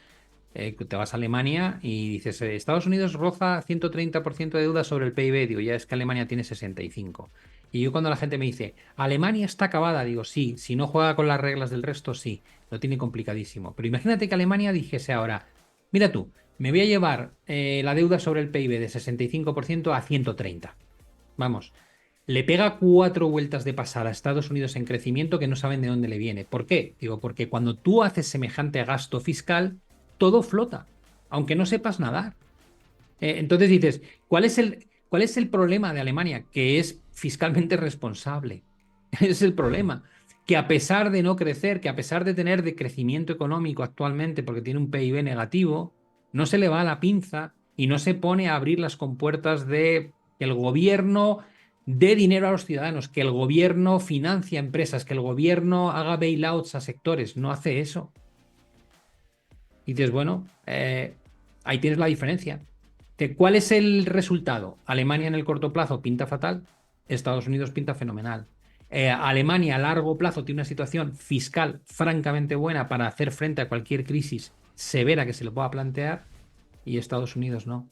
Speaker 2: Te vas a Alemania y dices, Estados Unidos roza 130% de deuda sobre el PIB. Digo, ya es que Alemania tiene 65%. Y yo cuando la gente me dice, Alemania está acabada, digo, sí, si no juega con las reglas del resto, sí, lo tiene complicadísimo. Pero imagínate que Alemania dijese ahora, mira tú, me voy a llevar la deuda sobre el PIB de 65% a 130. Vamos, le pega 4 vueltas de pasar a Estados Unidos en crecimiento que no saben de dónde le viene. ¿Por qué? Digo, porque cuando tú haces semejante gasto fiscal, todo flota, aunque no sepas nadar. Entonces dices, cuál es el problema de Alemania? Que es fiscalmente responsable. Ese es el problema. Que a pesar de no crecer, que a pesar de tener decrecimiento económico actualmente, porque tiene un PIB negativo, no se le va a la pinza y no se pone a abrir las compuertas de que el gobierno dé dinero a los ciudadanos, que el gobierno financia empresas, que el gobierno haga bailouts a sectores. No hace eso. Y dices, bueno, ahí tienes la diferencia. ¿Cuál es el resultado? Alemania en el corto plazo pinta fatal, Estados Unidos pinta fenomenal. Alemania a largo plazo tiene una situación fiscal francamente buena para hacer frente a cualquier crisis severa que se le pueda plantear y Estados Unidos no.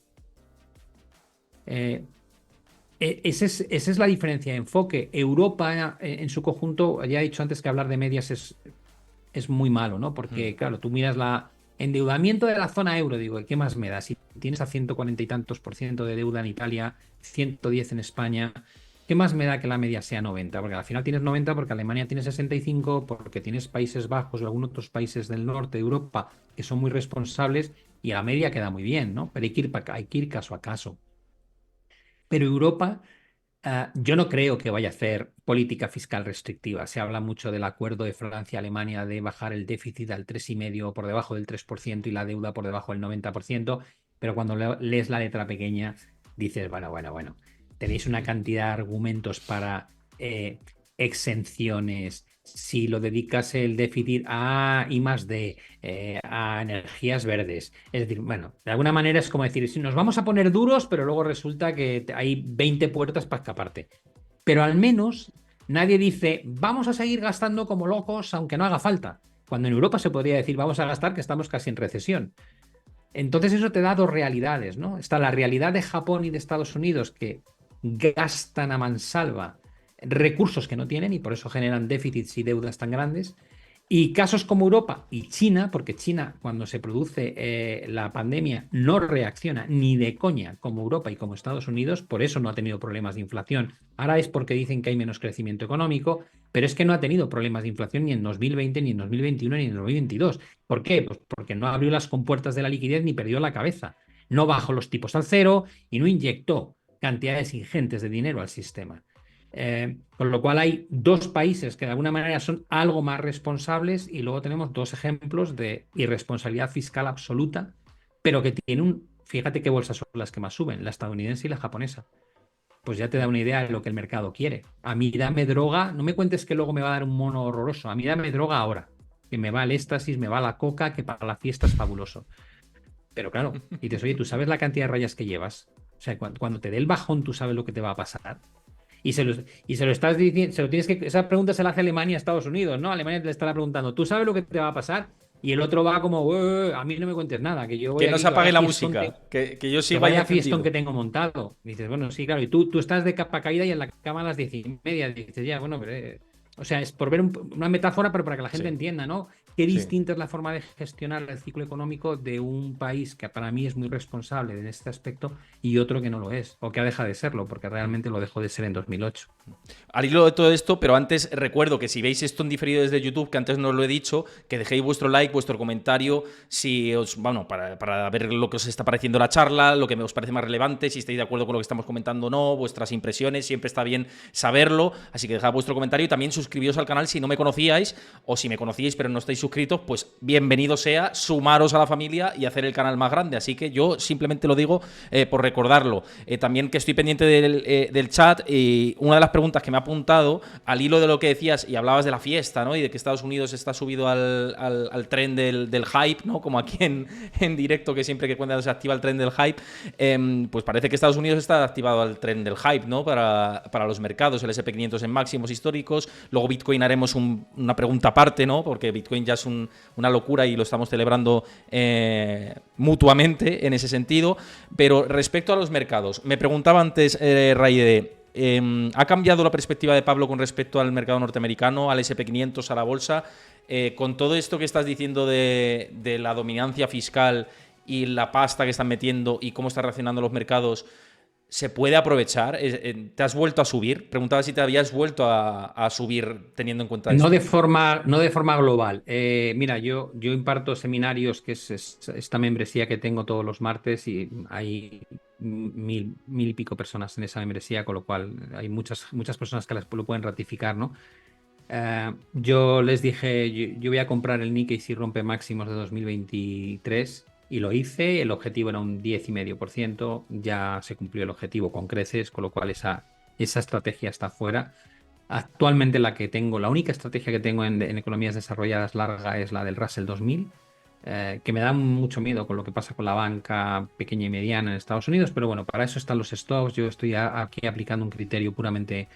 Speaker 2: Esa es la diferencia de enfoque. Europa en su conjunto, ya he dicho antes que hablar de medias es muy malo, ¿no? Porque, claro, tú miras la endeudamiento de la zona euro, digo, ¿qué más me da? Si tienes a 140 y tantos por ciento de deuda en Italia, 110 en España, ¿qué más me da que la media sea 90? Porque al final tienes 90 porque Alemania tiene 65, porque tienes Países Bajos o algunos otros países del norte de Europa que son muy responsables y la media queda muy bien, ¿no? Pero hay que ir caso a caso. Pero Europa yo no creo que vaya a hacer política fiscal restrictiva. Se habla mucho del acuerdo de Francia-Alemania de bajar el déficit al 3,5 por debajo del 3% y la deuda por debajo del 90%, pero cuando lees la letra pequeña dices, bueno, tenéis una cantidad de argumentos para exenciones. Si lo dedicas el déficit a I+D, a energías verdes. Es decir, bueno, de alguna manera es como decir, si nos vamos a poner duros, pero luego resulta que hay 20 puertas para escaparte. Pero al menos nadie dice, vamos a seguir gastando como locos, aunque no haga falta. Cuando en Europa se podría decir, vamos a gastar, que estamos casi en recesión. Entonces eso te da dos realidades, ¿no? Está la realidad de Japón y de Estados Unidos que gastan a mansalva recursos que no tienen y por eso generan déficits y deudas tan grandes. Y casos como Europa y China, porque China cuando se produce la pandemia no reacciona ni de coña como Europa y como Estados Unidos, por eso no ha tenido problemas de inflación. Ahora es porque dicen que hay menos crecimiento económico, pero es que no ha tenido problemas de inflación ni en 2020, ni en 2021, ni en 2022. ¿Por qué? Pues porque no abrió las compuertas de la liquidez ni perdió la cabeza. No bajó los tipos al cero y no inyectó cantidades ingentes de dinero al sistema. Con lo cual hay dos países que de alguna manera son algo más responsables y luego tenemos dos ejemplos de irresponsabilidad fiscal absoluta, pero que tienen fíjate qué bolsas son las que más suben, la estadounidense y la japonesa. Pues ya te da una idea de lo que el mercado quiere. A mí dame droga, no me cuentes que luego me va a dar un mono horroroso, a mí dame droga ahora, que me va el éxtasis, me va la coca, que para la fiesta es fabuloso. Pero claro, y te dices, oye, ¿tú sabes la cantidad de rayas que llevas? O sea, cuando te dé el bajón, ¿tú sabes lo que te va a pasar? Y se lo estás diciendo, se lo tienes que, esa pregunta se la hace Alemania a Estados Unidos, ¿no? Alemania te estará preguntando, ¿tú sabes lo que te va a pasar? Y el otro va como, a mí no me cuentes nada, que yo voy
Speaker 1: Que no
Speaker 2: aquí,
Speaker 1: se
Speaker 2: que
Speaker 1: apague
Speaker 2: vaya
Speaker 1: la
Speaker 2: fiestón,
Speaker 1: música, que yo
Speaker 2: que
Speaker 1: sigo ahí
Speaker 2: vaya fiestón
Speaker 1: encendido.
Speaker 2: que tengo montado. Y dices, bueno, sí, claro, y tú estás de capa caída y en la cama a las 10:30. Y dices, ya, bueno, pero, o sea, es por ver una metáfora, pero para que la gente
Speaker 1: Sí,
Speaker 2: entienda, ¿no? Qué
Speaker 1: sí.
Speaker 2: distinta es la forma de gestionar el ciclo económico de un país que para mí es muy responsable en este aspecto y otro que no lo es, o que ha dejado de serlo, porque realmente lo dejó de ser en 2008.
Speaker 1: Al hilo de todo esto, pero antes recuerdo que si veis esto en diferido desde YouTube, que antes no os lo he dicho, que dejéis vuestro like, vuestro comentario, si os, bueno, para ver lo que os está pareciendo la charla, lo que os parece más relevante, si estáis de acuerdo con lo que estamos comentando o no, vuestras impresiones, siempre está bien saberlo, así que dejad vuestro comentario y también suscribíos al canal si no me conocíais o si me conocíais pero no estáis suscritos, pues bienvenido sea, sumaros a la familia y hacer el canal más grande, así que yo simplemente lo digo por recordarlo. También que estoy pendiente del chat y una de las preguntas que me ha apuntado al hilo de lo que decías y hablabas de la fiesta, ¿no? Y de que Estados Unidos está subido al tren del hype, ¿no? Como aquí en directo, que siempre que cuando se activa el tren del hype, pues parece que Estados Unidos está activado al tren del hype, ¿no? Para los mercados, el S&P 500 en máximos históricos. Luego Bitcoin haremos una pregunta aparte, ¿no? Porque Bitcoin ya es una locura y lo estamos celebrando mutuamente en ese sentido. Pero respecto a los mercados, me preguntaba antes, Raide, ¿ha cambiado la perspectiva de Pablo con respecto al mercado norteamericano, al S&P 500, a la bolsa? Con todo esto que estás diciendo de la dominancia fiscal y la pasta que están metiendo y cómo están reaccionando los mercados, se puede aprovechar. ¿Te has vuelto a subir? Preguntaba si te habías vuelto a subir teniendo en cuenta
Speaker 2: No
Speaker 1: esto.
Speaker 2: no de forma global. Mira, yo imparto seminarios, que es esta membresía que tengo todos los martes, y hay mil y pico personas en esa membresía, con lo cual hay muchas personas que lo pueden ratificar, ¿no? Yo les dije, yo voy a comprar el Nikkei si rompe máximos de 2023 y lo hice. El objetivo era un 10,5%. Ya se cumplió el objetivo con creces, con lo cual esa estrategia está fuera. Actualmente la única estrategia que tengo en economías desarrolladas larga es la del Russell 2000, que me da mucho miedo con lo que pasa con la banca pequeña y mediana en Estados Unidos, pero bueno, para eso están los stocks. Yo estoy aquí aplicando un criterio puramente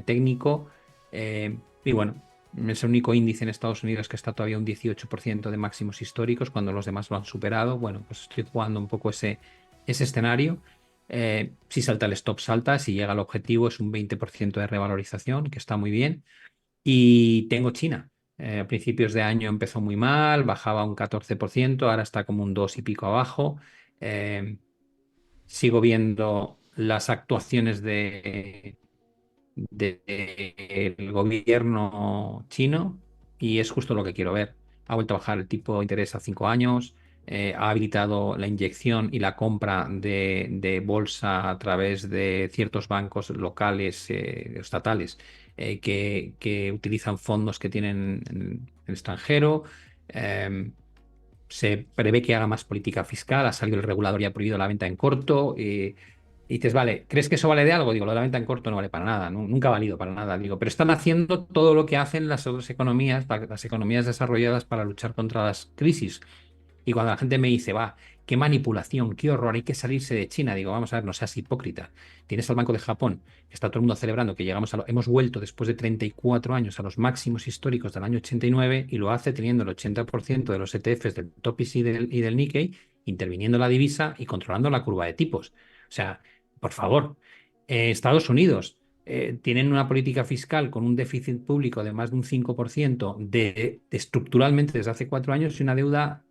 Speaker 2: técnico. Y bueno, es el único índice en Estados Unidos que está todavía un 18% de máximos históricos cuando los demás lo han superado. Bueno, pues estoy jugando un poco ese escenario. Si salta el stop, salta. Si llega al objetivo, es un 20% de revalorización, que está muy bien. Y tengo China. A principios de año empezó muy mal, bajaba un 14%, ahora está como un 2 y pico abajo. Eh, Sigo viendo las actuaciones del gobierno chino y es justo lo que quiero ver. Ha vuelto a bajar el tipo de interés a 5 años, ha habilitado la inyección y la compra de bolsa a través de ciertos bancos locales, estatales, que utilizan fondos que tienen en el extranjero. Eh, Se prevé que haga más política fiscal, ha salido el regulador y ha prohibido la venta en corto. Y dices, vale, ¿crees que eso vale de algo? Digo, lo de la venta en corto no vale para nada, nunca ha valido para nada. Digo, pero están haciendo todo lo que hacen las otras economías, las economías desarrolladas para luchar contra las crisis. Y cuando la gente me dice, va, qué manipulación, qué horror, hay que salirse de China, digo, vamos a ver, no seas hipócrita. Tienes al Banco de Japón, que está todo el mundo celebrando que hemos vuelto después de 34 años a los máximos históricos del año 89 y lo hace teniendo el 80% de los ETFs del Topix y del Nikkei, interviniendo la divisa y controlando la curva de tipos. O sea, por favor, Estados Unidos tienen una política fiscal con un déficit público de más de un 5% estructuralmente desde hace 4 años y una deuda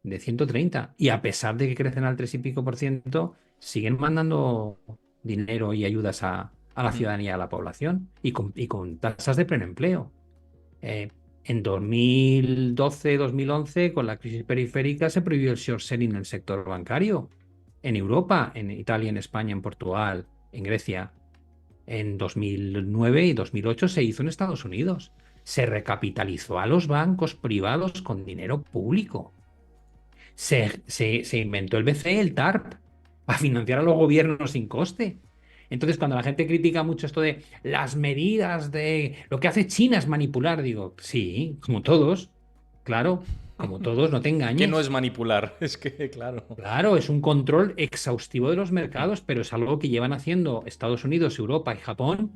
Speaker 2: de 130. Y a pesar de que crecen al 3 y pico por ciento, siguen mandando dinero y ayudas a la
Speaker 1: Mm.
Speaker 2: ciudadanía, a la población, y con tasas de pleno empleo. En 2012-2011, con la crisis periférica, se prohibió el short selling en el sector bancario. En Europa, en Italia, en España, en Portugal, en Grecia. En 2009 y 2008 se hizo en Estados Unidos. Se recapitalizó a los bancos privados con dinero público. Se inventó el BCE, el TARP, para financiar a los gobiernos sin coste. Entonces, cuando la gente critica mucho esto de las medidas de lo que hace China es manipular, digo, sí, como todos, claro, como todos, no te
Speaker 1: Que no es
Speaker 2: engañes.
Speaker 1: manipular, es que, claro.
Speaker 2: Claro, es un control exhaustivo de los mercados, pero es algo que llevan haciendo Estados Unidos, Europa y Japón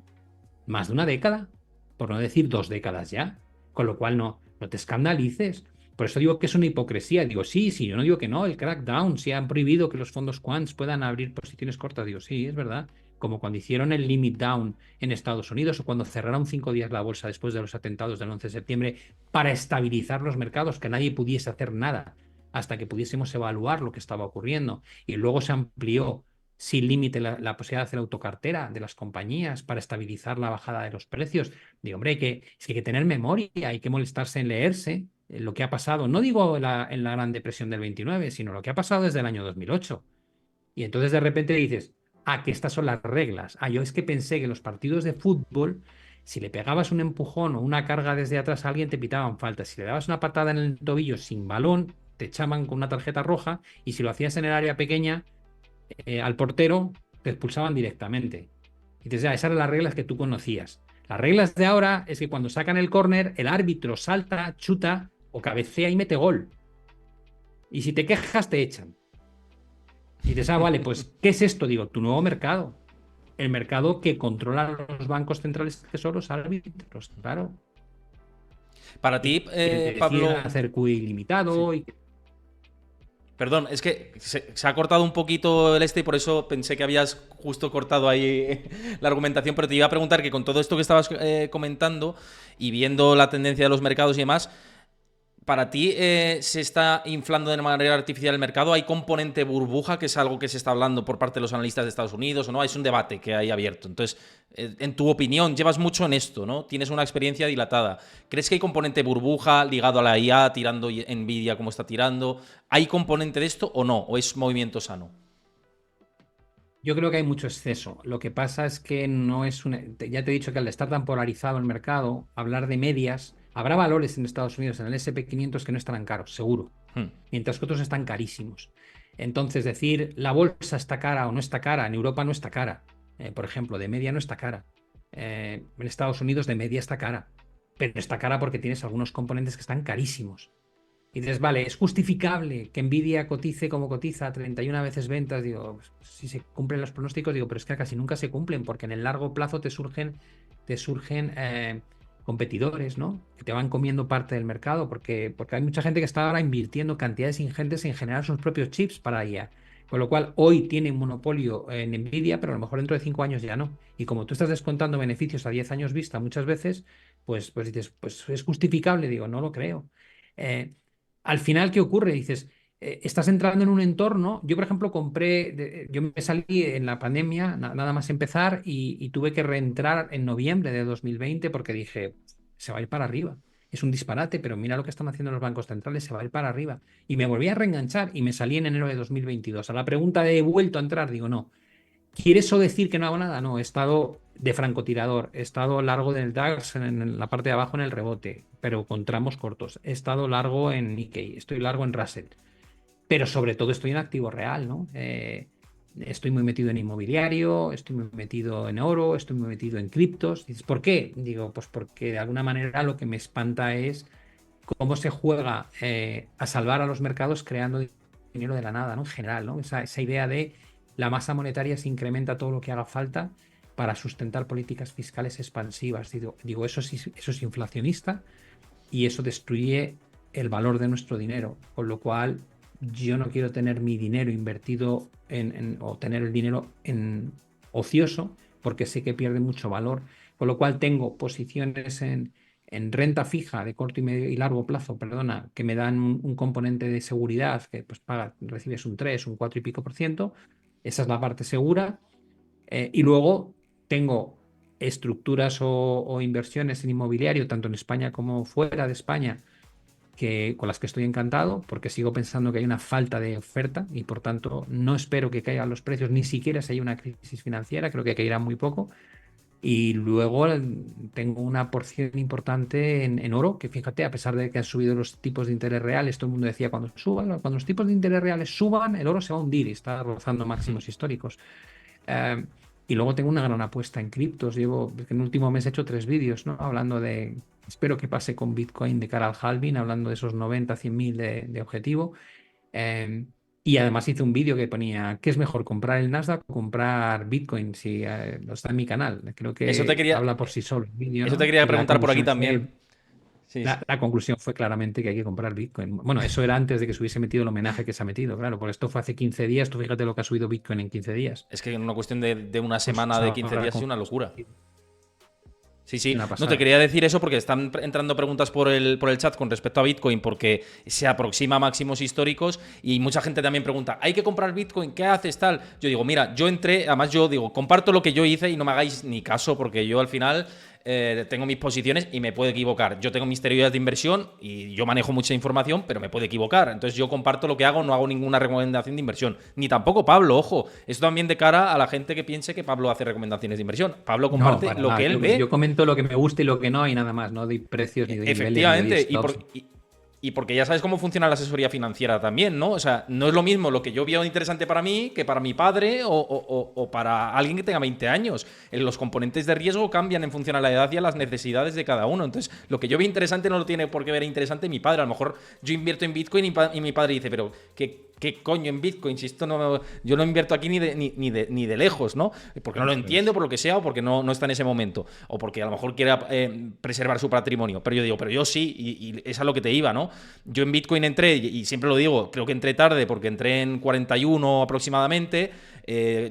Speaker 2: más de una década, por no decir 2 décadas ya. Con lo cual no te escandalices. Por eso digo que es una hipocresía. Digo, sí, sí, yo no digo que no, el crackdown, si han prohibido que los fondos quants puedan abrir posiciones cortas. Digo, sí, es verdad. Como cuando hicieron el limit down en Estados Unidos o cuando cerraron 5 días la bolsa después de los atentados del 11 de septiembre para estabilizar los mercados, que nadie pudiese hacer nada hasta que pudiésemos evaluar lo que estaba ocurriendo. Y luego se amplió sin límite la posibilidad de hacer autocartera de las compañías para estabilizar la bajada de los precios. Digo, hombre, es que hay que tener memoria, hay que molestarse en leerse lo que ha pasado. No digo en la Gran Depresión del 29, sino lo que ha pasado desde el año 2008. Y entonces de repente dices, que estas son las reglas. Yo es que pensé que en los partidos de fútbol, si le pegabas un empujón o una carga desde atrás a alguien, te pitaban falta. Si le dabas una patada en el tobillo sin balón, te echaban con una tarjeta roja. Y si lo hacías en el área pequeña, al portero, te expulsaban directamente. Y esas eran las reglas que tú conocías. Las reglas de ahora es que cuando sacan el córner, el árbitro salta, chuta o cabecea y mete gol. Y si te quejas, te echan. Y dices, vale, pues, ¿qué es esto? Digo, tu nuevo mercado. El mercado que controla los bancos centrales, que son los árbitros, claro.
Speaker 1: Para
Speaker 2: Y
Speaker 1: ti,
Speaker 2: que te deciden
Speaker 1: Pablo.
Speaker 2: hacer QE ilimitado.
Speaker 1: Sí. Perdón, es que se ha cortado un poquito el y por eso pensé que habías justo cortado ahí la argumentación, pero te iba a preguntar que con todo esto que estabas comentando y viendo la tendencia de los mercados y demás, ¿Para ti se está inflando de manera artificial el mercado? ¿Hay componente burbuja, que es algo que se está hablando por parte de los analistas de Estados Unidos, o no? Es un debate que hay abierto. Entonces, en tu opinión, llevas mucho en esto, ¿no? Tienes una experiencia dilatada. ¿Crees que hay componente burbuja ligado a la IA, tirando Nvidia como está tirando? ¿Hay componente de esto o no? ¿O es movimiento sano?
Speaker 2: Yo creo que hay mucho exceso. Lo que pasa es que no es una... Ya te he dicho que al estar tan polarizado el mercado, hablar de medias, habrá valores en Estados Unidos, en el SP 500, que no estarán caros, seguro,
Speaker 1: Hmm.
Speaker 2: mientras que otros están carísimos. Entonces, decir la bolsa está cara o no está cara, en Europa no está cara. Por ejemplo, de media no está cara. En Estados Unidos de media está cara. Pero está cara porque tienes algunos componentes que están carísimos. Y dices, vale, ¿es justificable que Nvidia cotice como cotiza 31 veces ventas? Digo, pues, si se cumplen los pronósticos, digo, pero es que casi nunca se cumplen, porque en el largo plazo te surgen competidores, ¿no? Que te van comiendo parte del mercado, porque hay mucha gente que está ahora invirtiendo cantidades ingentes en generar sus propios chips para IA. Con lo cual, hoy tiene un monopolio en Nvidia, pero a lo mejor dentro de 5 años ya no. Y como tú estás descontando beneficios a 10 años vista muchas veces, pues dices, pues es justificable. Digo, no lo creo. Eh, Al final, ¿qué ocurre? Dices, estás entrando en un entorno. Yo, por ejemplo, yo me salí en la pandemia, nada más empezar, y tuve que reentrar en noviembre de 2020 porque dije, se va a ir para arriba. Es un disparate, pero mira lo que están haciendo los bancos centrales, se va a ir para arriba. Y me volví a reenganchar y me salí en enero de 2022. A la pregunta de he vuelto a entrar, digo, no. ¿Quiere eso decir que no hago nada? No, he estado de francotirador, he estado largo del DAX en la parte de abajo en el rebote, pero con tramos cortos. He estado largo en Nikkei, estoy largo en Russell, pero sobre todo estoy en activo real, ¿no? Estoy muy metido en inmobiliario, estoy muy metido en oro, estoy muy metido en criptos. Dices, ¿por qué? Digo, pues porque de alguna manera lo que me espanta es cómo se juega a salvar a los mercados creando dinero de la nada, ¿no? En general, ¿no? Esa idea de la masa monetaria se incrementa todo lo que haga falta para sustentar políticas fiscales expansivas. Digo, eso es inflacionista y eso destruye el valor de nuestro dinero, con lo cual yo no quiero tener mi dinero invertido o tener el dinero en ocioso porque sé que pierde mucho valor, con lo cual tengo posiciones en renta fija de corto y medio y largo plazo, perdona, que me dan un componente de seguridad que pues recibes un 3 un 4 y pico por ciento. Esa es la parte segura. Y luego tengo estructuras o inversiones en inmobiliario, tanto en España como fuera de España, con las que estoy encantado, porque sigo pensando que hay una falta de oferta y por tanto no espero que caigan los precios, ni siquiera si hay una crisis financiera, creo que caerá muy poco. Y luego tengo una porción importante en oro, que fíjate, a pesar de que han subido los tipos de interés reales, todo el mundo decía cuando los tipos de interés reales suban, el oro se va a hundir y está rozando máximos históricos. Eh, y luego tengo una gran apuesta en criptos. En el último mes he hecho 3 vídeos, ¿no? Hablando de, espero que pase con Bitcoin de cara al halving, hablando de esos 90, 100 mil de objetivo. Eh, y además hice un vídeo que ponía, ¿qué es mejor, comprar el Nasdaq o comprar Bitcoin? Si está en mi canal. Creo
Speaker 1: Eso te
Speaker 2: que
Speaker 1: quería,
Speaker 2: habla por sí solo el vídeo,
Speaker 1: eso te
Speaker 2: ¿no?
Speaker 1: quería
Speaker 2: Y la
Speaker 1: preguntar por aquí
Speaker 2: conclusión fue
Speaker 1: también. Sí, sí.
Speaker 2: la conclusión fue claramente que hay que comprar Bitcoin. Bueno, eso era antes de que se hubiese metido el homenaje que se ha metido, claro, porque esto fue hace 15 días. Tú fíjate lo que ha subido Bitcoin en 15 días.
Speaker 1: Es que en una cuestión de una
Speaker 2: Pues
Speaker 1: semana, de 15
Speaker 2: ahora
Speaker 1: días, es una locura. Sí,
Speaker 2: es
Speaker 1: sí.
Speaker 2: una
Speaker 1: No, te
Speaker 2: pasada.
Speaker 1: quería decir eso porque están entrando preguntas por el chat con respecto a Bitcoin, porque se aproxima a máximos históricos y mucha gente también pregunta, ¿hay que comprar Bitcoin? ¿Qué haces tal? Yo digo, mira, yo entré, además yo digo, comparto lo que yo hice y no me hagáis ni caso porque yo al final tengo mis posiciones y me puedo equivocar. Yo tengo mis teorías de inversión y yo manejo mucha información, pero me puedo equivocar. Entonces yo comparto lo que hago, no hago ninguna recomendación de inversión. Ni tampoco Pablo, ojo. Esto también de cara a la gente que piense que Pablo hace recomendaciones de inversión. Pablo
Speaker 2: No,
Speaker 1: comparte
Speaker 2: para
Speaker 1: lo
Speaker 2: nada.
Speaker 1: que él
Speaker 2: Yo
Speaker 1: ve.
Speaker 2: comento lo que me gusta y lo que no, y nada más. No doy precios, ni doy niveles, ni doy
Speaker 1: Efectivamente,
Speaker 2: stops.
Speaker 1: y porque ya sabes cómo funciona la asesoría financiera también, ¿no? O sea, no es lo mismo lo que yo veo interesante para mí que para mi padre o para alguien que tenga 20 años. Los componentes de riesgo cambian en función a la edad y a las necesidades de cada uno. Entonces, lo que yo veo interesante no lo tiene por qué ver interesante mi padre. A lo mejor yo invierto en Bitcoin y mi padre dice, pero ¿Qué coño en Bitcoin? Si esto yo no invierto aquí ni de lejos, ¿no? Porque no lo entiendo, por lo que sea, o porque no está en ese momento, o porque a lo mejor quiera preservar su patrimonio. Pero yo digo, pero yo sí, y es a lo que te iba, ¿no? Yo en Bitcoin entré, y siempre lo digo, creo que entré tarde, porque entré en 41 aproximadamente.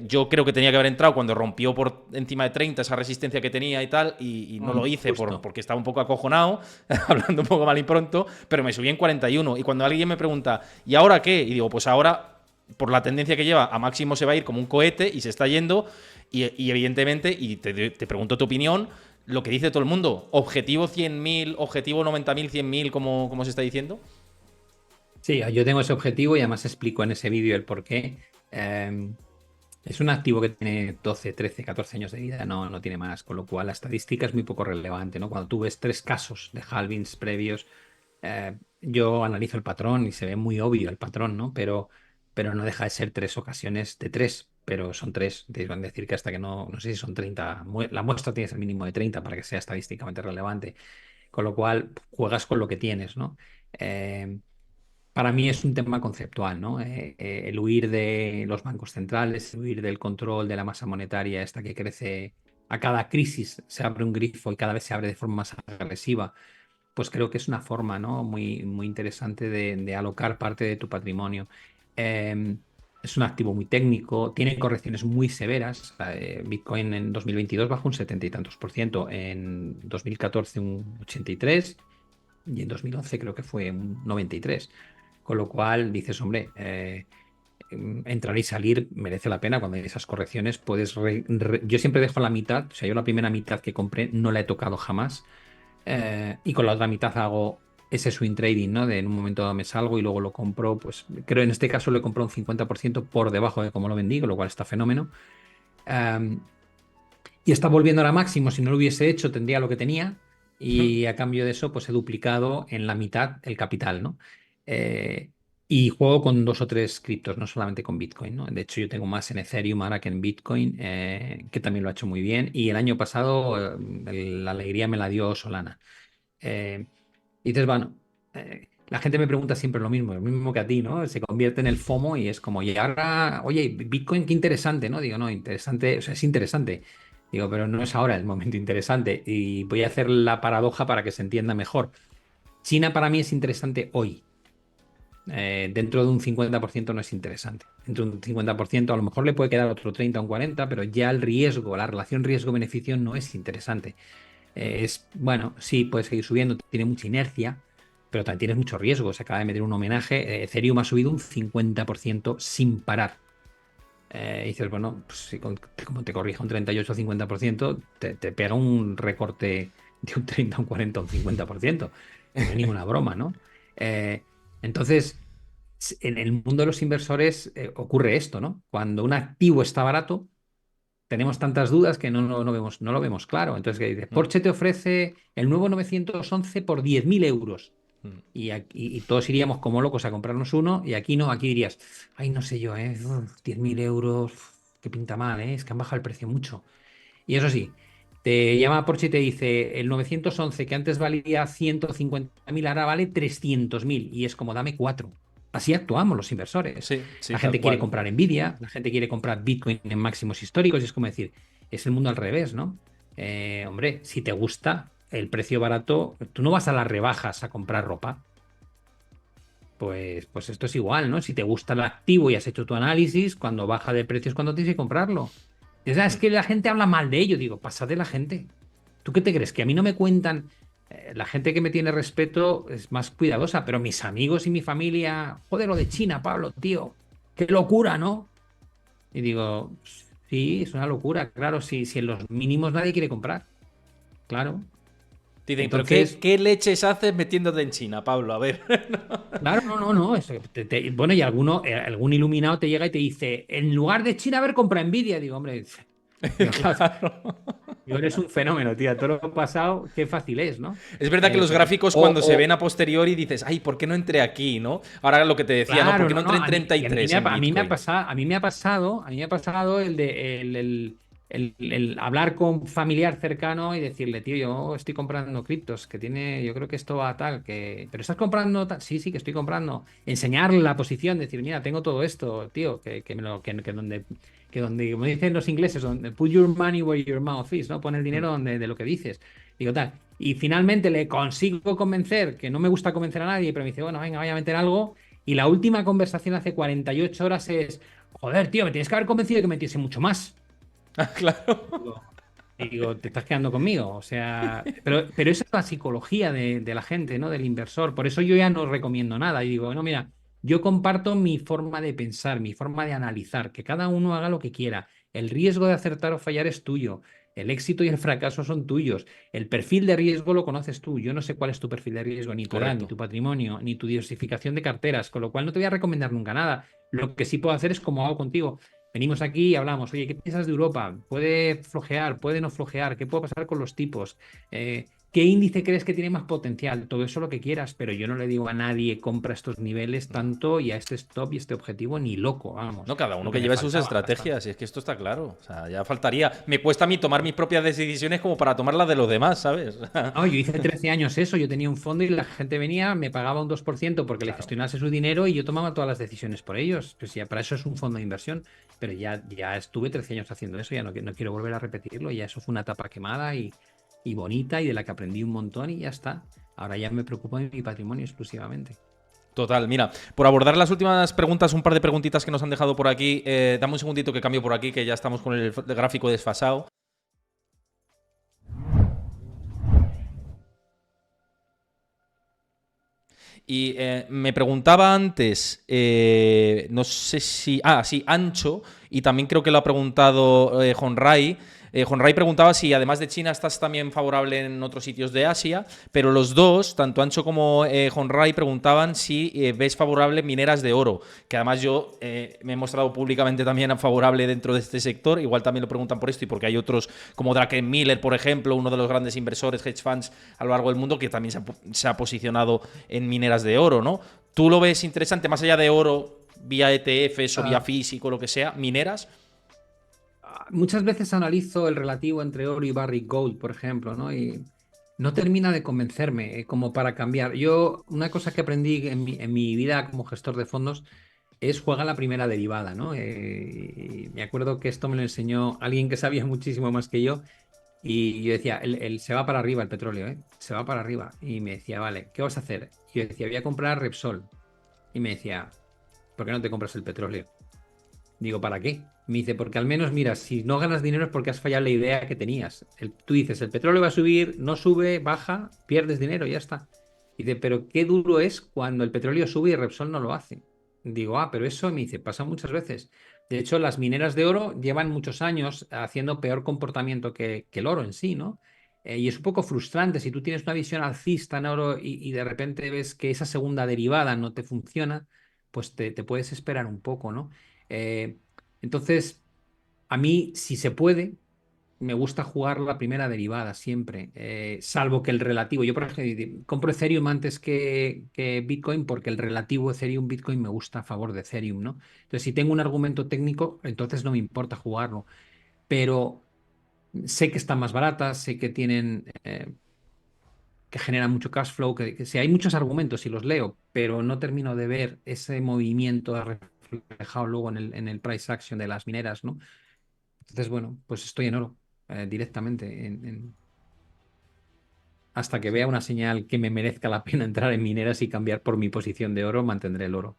Speaker 1: Yo creo que tenía que haber entrado cuando rompió por encima de 30 esa resistencia que tenía y tal, y no lo hice porque estaba un poco acojonado, hablando un poco mal y pronto, pero me subí en 41. Y cuando alguien me pregunta, ¿y ahora qué? Y digo, pues ahora, por la tendencia que lleva, a máximo se va a ir como un cohete y se está yendo. Y evidentemente, y te pregunto tu opinión, lo que dice todo el mundo, objetivo 100.000, objetivo 90.000, 100.000, como se está diciendo.
Speaker 2: Sí, yo tengo ese objetivo y además explico en ese vídeo el por qué. Es un activo que tiene 12, 13, 14 años de vida, no tiene más, con lo cual la estadística es muy poco relevante, ¿no? Cuando tú ves 3 casos de halvings previos, yo analizo el patrón y se ve muy obvio el patrón, ¿no? Pero no deja de ser 3 ocasiones de 3, pero son 3. Te van a decir que hasta que no sé si son 30, la muestra tiene el mínimo de 30 para que sea estadísticamente relevante, con lo cual juegas con lo que tienes, ¿no? Para mí es un tema conceptual, ¿no? El huir de los bancos centrales, el huir del control de la masa monetaria, esta que crece a cada crisis, se abre un grifo y cada vez se abre de forma más agresiva, pues creo que es una forma, ¿no? Muy interesante de alocar parte de tu patrimonio. Eh, es un activo muy técnico, tiene correcciones muy severas. Bitcoin en 2022 bajó un 70 y tantos por ciento, en 2014 un 83 y en 2011 creo que fue un 93. Con lo cual dices, hombre, entrar y salir merece la pena cuando hay esas correcciones. Yo siempre dejo la mitad, o sea, yo la primera mitad que compré no la he tocado jamás. Y con la otra mitad hago ese swing trading, ¿no? De en un momento dado me salgo y luego lo compro. Pues creo en este caso le compro un 50% por debajo de cómo lo vendí, con lo cual está fenómeno. Y está volviendo ahora máximo. Si no lo hubiese hecho, tendría lo que tenía. Y a cambio de eso, pues he duplicado en la mitad el capital, ¿no? Eh, y juego con 2 o 3 criptos, no solamente con Bitcoin, ¿no? De hecho, yo tengo más en Ethereum ahora que en Bitcoin, que también lo ha hecho muy bien. Y el año pasado, la alegría me la dio Solana. Eh, y dices, bueno, la gente me pregunta siempre lo mismo que a ti, ¿no? Se convierte en el FOMO y es como, y ahora, oye, Bitcoin, qué interesante, ¿no? Digo, no, interesante, o sea, es interesante. Digo, pero no es ahora el momento interesante. Y voy a hacer la paradoja para que se entienda mejor. China para mí es interesante hoy. Dentro de un 50% no es interesante. Dentro de un 50% a lo mejor le puede quedar otro 30 o un 40, pero ya el riesgo, la relación riesgo-beneficio no es interesante. Bueno, sí, puede seguir subiendo, tiene mucha inercia, pero también tienes mucho riesgo. Se acaba de meter un homenaje. Ethereum ha subido un 50% sin parar. Y dices, bueno, pues si como te corrija un 38 o 50%, te pega un recorte de un 30, un 40 o un 50%. No es ninguna broma, ¿no? Entonces, en el mundo de los inversores ocurre esto, ¿no? Cuando un activo está barato, tenemos tantas dudas que no lo vemos claro. Entonces, ¿qué dices? Porsche te ofrece el nuevo 911 por 10.000 euros. Y todos iríamos como locos a comprarnos uno, y aquí no, aquí dirías, ay, no sé yo, 10.000 euros, qué pinta mal, es que han bajado el precio mucho. Y eso sí, te llama Porsche y te dice, el 911 que antes valía 150.000 ahora vale 300.000, y es como, dame 4. Así actuamos los inversores.
Speaker 1: Sí, sí,
Speaker 2: La
Speaker 1: tal
Speaker 2: gente quiere
Speaker 1: cual.
Speaker 2: comprar Nvidia, la gente quiere comprar Bitcoin en máximos históricos, y es como decir, es el mundo al revés, ¿no? Hombre, si te gusta el precio barato, tú no vas a las rebajas a comprar ropa. Pues esto es igual, ¿no? Si te gusta el activo y has hecho tu análisis, cuando baja de precio es cuando tienes que comprarlo. Es que la gente habla mal de ello. Digo, pasa de la gente. ¿Tú qué te crees? Que a mí no me cuentan. La gente que me tiene respeto es más cuidadosa, pero mis amigos y mi familia, joder, lo de China, Pablo, tío, qué locura, ¿no? Y digo, sí, es una locura, claro, si en los mínimos nadie quiere comprar, claro.
Speaker 1: Te dicen, pero
Speaker 2: Entonces,
Speaker 1: ¿qué leches haces metiéndote en China, Pablo? A ver.
Speaker 2: claro, no. Bueno, y algún iluminado te llega y te dice, en lugar de China, a ver, compra Nvidia. Digo, hombre, digo,
Speaker 1: Claro.
Speaker 2: digo, eres un fenómeno, tío. Todo lo pasado, qué fácil es, ¿no?
Speaker 1: Es verdad que los gráficos
Speaker 2: O,
Speaker 1: cuando se ven a posteriori dices, ay, ¿por qué no entré aquí, no? Ahora lo que te decía, ¿no? ¿Por
Speaker 2: claro,
Speaker 1: qué no entré en
Speaker 2: y a mí
Speaker 1: 33 en
Speaker 2: a mí me ha
Speaker 1: Bitcoin?
Speaker 2: pasado, a mí me ha pasado el de el hablar con familiar cercano y decirle, tío, yo estoy comprando criptos, que tiene, yo creo que esto va a tal, pero estás comprando tal, sí, sí, que estoy comprando. Enseñarle la posición, decir, mira, tengo todo esto, tío, que donde, como dicen los ingleses, donde put your money where your mouth is, ¿no? Pon el dinero donde de lo que dices. Digo, tal. Y finalmente le consigo convencer, que no me gusta convencer a nadie, pero me dice, bueno, venga, voy a meter algo. Y la última conversación hace 48 horas es, joder, tío, me tienes que haber convencido de que metiese mucho más.
Speaker 1: Ah, claro.
Speaker 2: Digo, te estás quedando conmigo. O sea, pero esa es la psicología de la gente, ¿no? Del inversor. Por eso yo ya no recomiendo nada. Y digo, no, mira, yo comparto mi forma de pensar, mi forma de analizar, que cada uno haga lo que quiera. El riesgo de acertar o fallar es tuyo. El éxito y el fracaso son tuyos. El perfil de riesgo lo conoces tú. Yo no sé cuál es tu perfil de riesgo, ni tu edad, ni
Speaker 1: Correcto.
Speaker 2: tu patrimonio, ni tu diversificación de carteras, con lo cual no te voy a recomendar nunca nada. Lo que sí puedo hacer es como hago contigo. Venimos aquí y hablamos, oye, ¿qué piensas de Europa? ¿Puede flojear? ¿Puede no flojear? ¿Qué puede pasar con los tipos? ¿Qué índice crees que tiene más potencial? Todo eso lo que quieras, pero yo no le digo a nadie compra estos niveles tanto y a este stop y este objetivo ni loco, vamos.
Speaker 1: No, cada uno
Speaker 2: Lo que
Speaker 1: que
Speaker 2: me
Speaker 1: lleve sus
Speaker 2: faltaba bastante.
Speaker 1: estrategias, y es que esto está claro. O sea, ya faltaría. Me cuesta a mí tomar mis propias decisiones como para tomar las de los demás, ¿sabes?
Speaker 2: No, yo hice 13 años eso, yo tenía un fondo y la gente venía, me pagaba un 2% porque le
Speaker 1: Claro.
Speaker 2: gestionase su dinero y yo tomaba todas las decisiones por ellos. Pues ya, para eso es un fondo de inversión, pero ya estuve 13 años haciendo eso, ya no quiero volver a repetirlo, ya eso fue una etapa quemada y bonita y de la que aprendí un montón y ya está. Ahora ya me preocupo de mi patrimonio exclusivamente.
Speaker 1: Total, mira, por abordar las últimas preguntas, un par de preguntitas que nos han dejado por aquí. Dame un segundito que cambio por aquí, que ya estamos con el gráfico desfasado. Y me preguntaba antes, no sé si. Ah, sí, Ancho, y también creo que lo ha preguntado Honrai. Honrai preguntaba si además de China estás también favorable en otros sitios de Asia, pero los dos, tanto Ancho como Honrai, preguntaban si ves favorable mineras de oro, que además yo me he mostrado públicamente también favorable dentro de este sector. Igual también lo preguntan por esto y porque hay otros como Druckenmiller, por ejemplo, uno de los grandes inversores hedge funds a lo largo del mundo, que también se ha posicionado en mineras de oro, ¿no? ¿Tú lo ves interesante más allá de oro, vía ETFs o vía
Speaker 2: Ah,
Speaker 1: físico, lo que sea, mineras?
Speaker 2: Muchas veces analizo el relativo entre oro y Barrick Gold, por ejemplo, ¿no? Y no termina de convencerme como para cambiar. Yo, una cosa que aprendí en mi vida como gestor de fondos es juega la primera derivada, ¿no? Y me acuerdo que esto me lo enseñó alguien que sabía muchísimo más que yo y yo decía, se va para arriba el petróleo, ¿eh? Se va para arriba. Y me decía, vale, ¿qué vas a hacer? Y yo decía, voy a comprar Repsol. Y me decía, ¿por qué no te compras el petróleo? Digo, ¿para qué? Me dice, porque al menos, mira, si no ganas dinero es porque has fallado la idea que tenías. Tú dices, el petróleo va a subir, no sube, baja, pierdes dinero, ya está. Dice, pero qué duro es cuando el petróleo sube y Repsol no lo hace. Digo, pero eso me dice, pasa muchas veces. De hecho, las mineras de oro llevan muchos años haciendo peor comportamiento que el oro en sí, ¿no? Y es un poco frustrante si tú tienes una visión alcista en oro y de repente ves que esa segunda derivada no te funciona, pues te puedes esperar un poco, ¿no? Eh, entonces, a mí, si se puede, me gusta jugar la primera derivada siempre, salvo que el relativo. Yo, por ejemplo, compro Ethereum antes que Bitcoin porque el relativo Ethereum-Bitcoin me gusta a favor de Ethereum, ¿no? Entonces, si tengo un argumento técnico, entonces no me importa jugarlo. Pero sé que están más baratas, sé que tienen, que generan mucho cash flow, que sí, hay muchos argumentos y los leo, pero no termino de ver ese movimiento reflejado luego en el price action de las mineras, ¿no? Entonces, bueno, pues estoy en oro directamente. Hasta que vea una señal que me merezca la pena entrar en mineras y cambiar por mi posición de oro, mantendré el oro.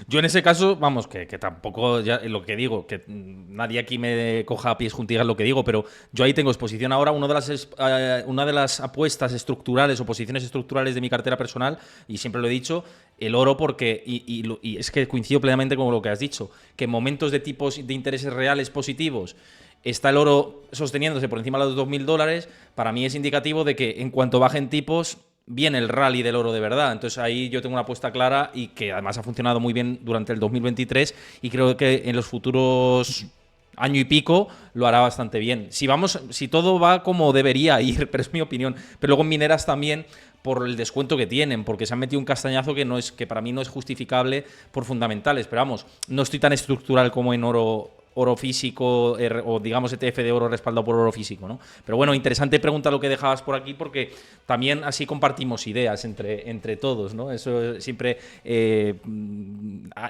Speaker 1: Yo en ese caso, vamos, que tampoco, ya lo que digo, que nadie aquí me coja a pies juntillas lo que digo, pero yo ahí tengo exposición ahora, una de las apuestas estructurales o posiciones estructurales de mi cartera personal, y siempre lo he dicho, el oro porque, y es que coincido plenamente con lo que has dicho, que en momentos de tipos de intereses reales positivos está el oro sosteniéndose por encima de los $2.000, para mí es indicativo de que en cuanto bajen tipos viene el rally del oro de verdad. Entonces ahí yo tengo una apuesta clara y que además ha funcionado muy bien durante el 2023 y creo que en los futuros año y pico lo hará bastante bien. Si todo va como debería ir, pero es mi opinión. Pero luego en mineras también por el descuento que tienen, porque se han metido un castañazo que para mí no es justificable por fundamentales. Pero vamos, no estoy tan estructural como en oro oro físico o digamos ETF de oro respaldado por oro físico, ¿no? Pero bueno, interesante pregunta lo que dejabas por aquí porque también así compartimos ideas entre todos, ¿no? Eso siempre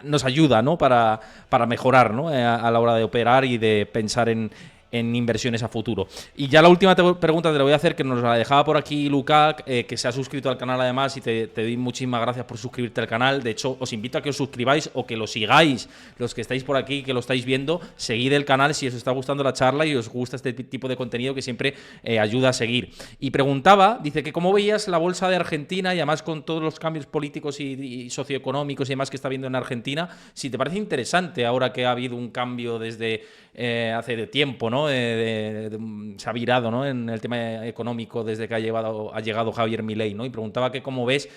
Speaker 1: nos ayuda, ¿no? Para mejorar, ¿no? A la hora de operar y de pensar en inversiones a futuro. Y ya la última pregunta te la voy a hacer, que nos la dejaba por aquí Lukac, que se ha suscrito al canal además, y te doy muchísimas gracias por suscribirte al canal. De hecho, os invito a que os suscribáis o que lo sigáis, los que estáis por aquí, que lo estáis viendo, seguid el canal si os está gustando la charla y os gusta este tipo de contenido que siempre ayuda a seguir. Y preguntaba, dice que cómo veías la bolsa de Argentina y además con todos los cambios políticos y socioeconómicos y demás que está viendo en Argentina, si te parece interesante ahora que ha habido un cambio desde hace tiempo, ¿no? Se ha virado, ¿no? En el tema económico desde que ha llegado Javier Milei, ¿no? Y preguntaba que cómo ves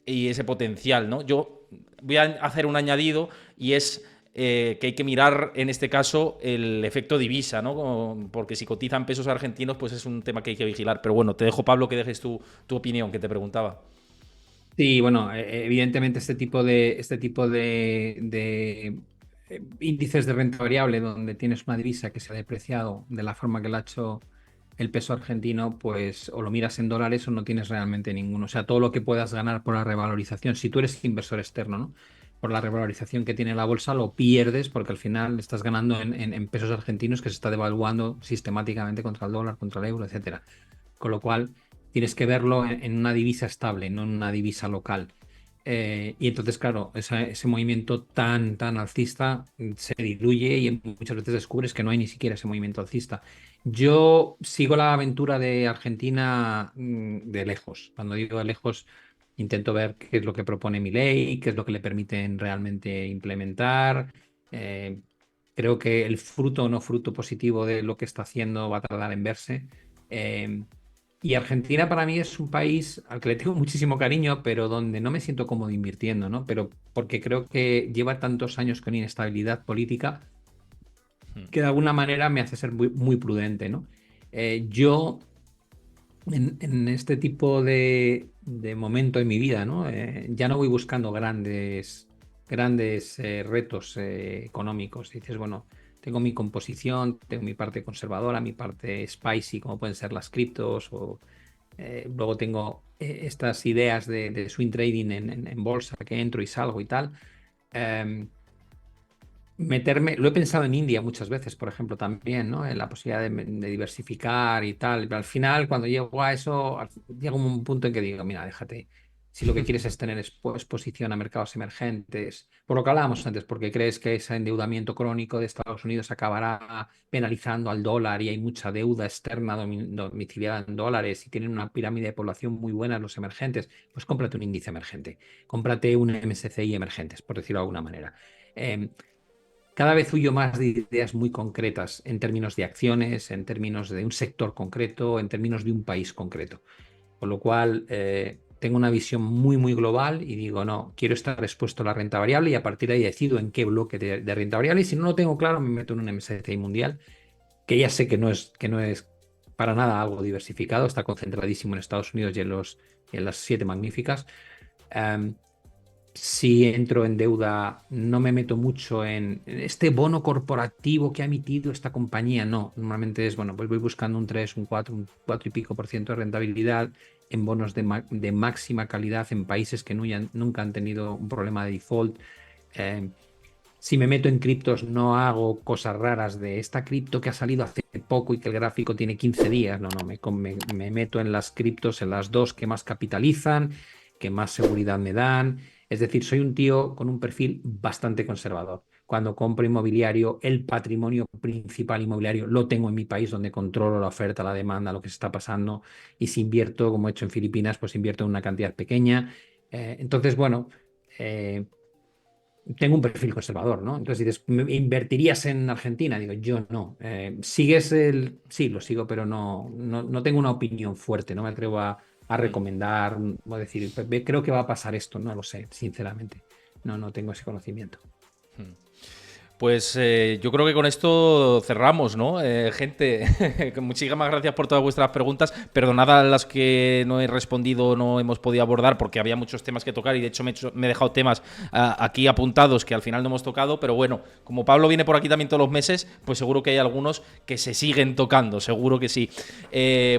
Speaker 1: y ese potencial, ¿no? Yo voy a hacer un añadido y es que hay que mirar en este caso el efecto divisa, ¿no? Porque si cotizan pesos argentinos, pues es un tema que hay que vigilar. Pero bueno, te dejo, Pablo, que dejes tu opinión, que te preguntaba.
Speaker 2: Sí, bueno, evidentemente índices de renta variable donde tienes una divisa que se ha depreciado de la forma que lo ha hecho el peso argentino, pues o lo miras en dólares o no tienes realmente ninguno. O sea, todo lo que puedas ganar por la revalorización, si tú eres inversor externo, ¿no? Por la revalorización que tiene la bolsa, lo pierdes porque al final estás ganando en pesos argentinos que se está devaluando sistemáticamente contra el dólar, contra el euro, etcétera. Con lo cual tienes que verlo en una divisa estable, no en una divisa local. Y entonces, claro, ese movimiento tan alcista se diluye y muchas veces descubres que no hay ni siquiera ese movimiento alcista. Yo sigo la aventura de Argentina de lejos. Cuando digo de lejos, intento ver qué es lo que propone Milei, qué es lo que le permiten realmente implementar. Eh, Creo que el fruto o no fruto positivo de lo que está haciendo va a tardar en verse. Eh, y Argentina para mí es un país al que le tengo muchísimo cariño, pero donde no me siento cómodo invirtiendo, ¿no? Pero porque creo que lleva tantos años con inestabilidad política que de alguna manera me hace ser muy prudente, ¿no? Yo en este tipo de momento en mi vida, ¿no? Ya no voy buscando grandes retos económicos. Dices, bueno, tengo mi composición, tengo mi parte conservadora, mi parte spicy, como pueden ser las criptos, o luego tengo estas ideas de swing trading en bolsa, que entro y salgo y tal. Em, lo he pensado en India muchas veces, por ejemplo, también, ¿no? En la posibilidad de diversificar y tal. Pero al final, cuando llego a eso, llega un punto en que digo, mira, déjate. Si lo que quieres es tener exposición a mercados emergentes, por lo que hablábamos antes, porque crees que ese endeudamiento crónico de Estados Unidos acabará penalizando al dólar y hay mucha deuda externa domiciliada en dólares y tienen una pirámide de población muy buena los emergentes, pues cómprate un índice emergente, cómprate un MSCI emergentes, por decirlo de alguna manera. Em, Cada vez huyo más de ideas muy concretas en términos de acciones, en términos de un sector concreto, en términos de un país concreto. Con lo cual, tengo una visión muy global y digo, no, quiero estar expuesto a la renta variable y a partir de ahí decido en qué bloque de renta variable. Y si no lo tengo claro, me meto en un MSCI mundial, que ya sé que no es para nada algo diversificado, está concentradísimo en Estados Unidos y en las siete magníficas. Um, si entro en deuda, no me meto mucho en este bono corporativo que ha emitido esta compañía. No, normalmente es, bueno, pues voy buscando un 3, un 4, un 4 y pico por ciento de rentabilidad en bonos de máxima calidad en países que nunca han tenido un problema de default. Eh, si me meto en criptos, no hago cosas raras de esta cripto que ha salido hace poco y que el gráfico tiene 15 días. No, me meto en las criptos, en las dos que más capitalizan, que más seguridad me dan. Es decir, soy un tío con un perfil bastante conservador. Cuando compro inmobiliario, el patrimonio principal inmobiliario lo tengo en mi país donde controlo la oferta, la demanda, lo que se está pasando. Y si invierto, como he hecho en Filipinas, pues invierto en una cantidad pequeña. Entonces, bueno, tengo un perfil conservador, ¿no? Entonces dices, ¿invertirías en Argentina? Digo, yo no. ¿Sigues el...? Sí, lo sigo, pero no tengo una opinión fuerte, no me atrevo a recomendar o a decir, creo que va a pasar esto, no lo sé, sinceramente. No tengo ese conocimiento.
Speaker 1: Pues yo creo que con esto cerramos, ¿no? Gente, muchísimas gracias por todas vuestras preguntas. Perdonad a las que no he respondido, no hemos podido abordar, porque había muchos temas que tocar y de hecho me he dejado temas aquí apuntados que al final no hemos tocado. Pero bueno, como Pablo viene por aquí también todos los meses, pues seguro que hay algunos que se siguen tocando, seguro que sí.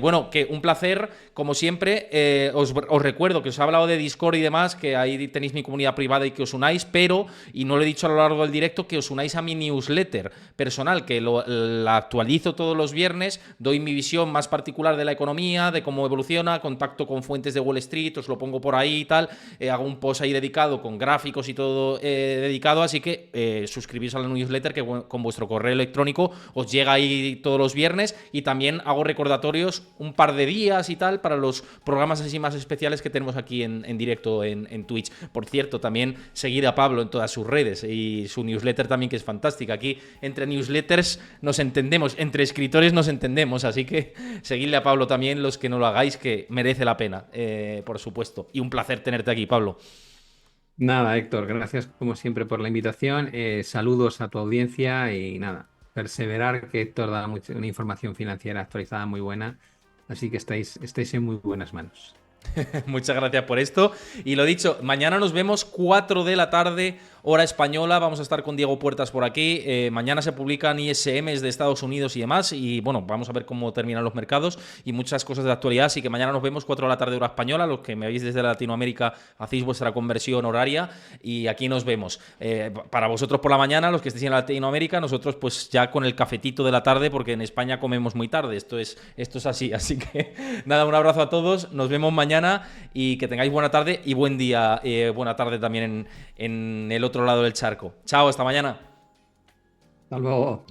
Speaker 1: Bueno, que un placer, como siempre. Os recuerdo que os he hablado de Discord y demás, que ahí tenéis mi comunidad privada y que os unáis, pero, y no lo he dicho a lo largo del directo, que os unáis a mi newsletter personal, que la actualizo todos los viernes, doy mi visión más particular de la economía, de cómo evoluciona, contacto con fuentes de Wall Street, os lo pongo por ahí y tal, hago un post ahí dedicado con gráficos y todo dedicado, así que suscribís a la newsletter que con vuestro correo electrónico os llega ahí todos los viernes, y también hago recordatorios un par de días y tal para los programas así más especiales que tenemos aquí en directo en Twitch. Por cierto, también seguid a Pablo en todas sus redes y su newsletter también, que es fantástica. Aquí entre newsletters nos entendemos, entre escritores nos entendemos, así que seguidle a Pablo también, los que no lo hagáis, que merece la pena, por supuesto. Y un placer tenerte aquí, Pablo.
Speaker 2: Nada, Héctor, gracias como siempre por la invitación. Saludos a tu audiencia y nada, perseverar, que Héctor da una información financiera actualizada muy buena, así que estáis en muy buenas manos.
Speaker 1: Muchas gracias por esto. Y lo dicho, mañana nos vemos 4 de la tarde, hora española. Vamos a estar con Diego Puertas por aquí. Mañana se publican ISMs de Estados Unidos y demás. Y bueno, vamos a ver cómo terminan los mercados y muchas cosas de actualidad. Así que mañana nos vemos 4 de la tarde, hora española. Los que me veis desde Latinoamérica, hacéis vuestra conversión horaria. Y aquí nos vemos. Para vosotros por la mañana, los que estéis en Latinoamérica, nosotros pues ya con el cafetito de la tarde, porque en España comemos muy tarde. Esto es así. Así que nada, un abrazo a todos. Nos vemos mañana y que tengáis buena tarde y buen día. Buena tarde también en el otro lado del charco. Chao, hasta mañana.
Speaker 2: Hasta luego.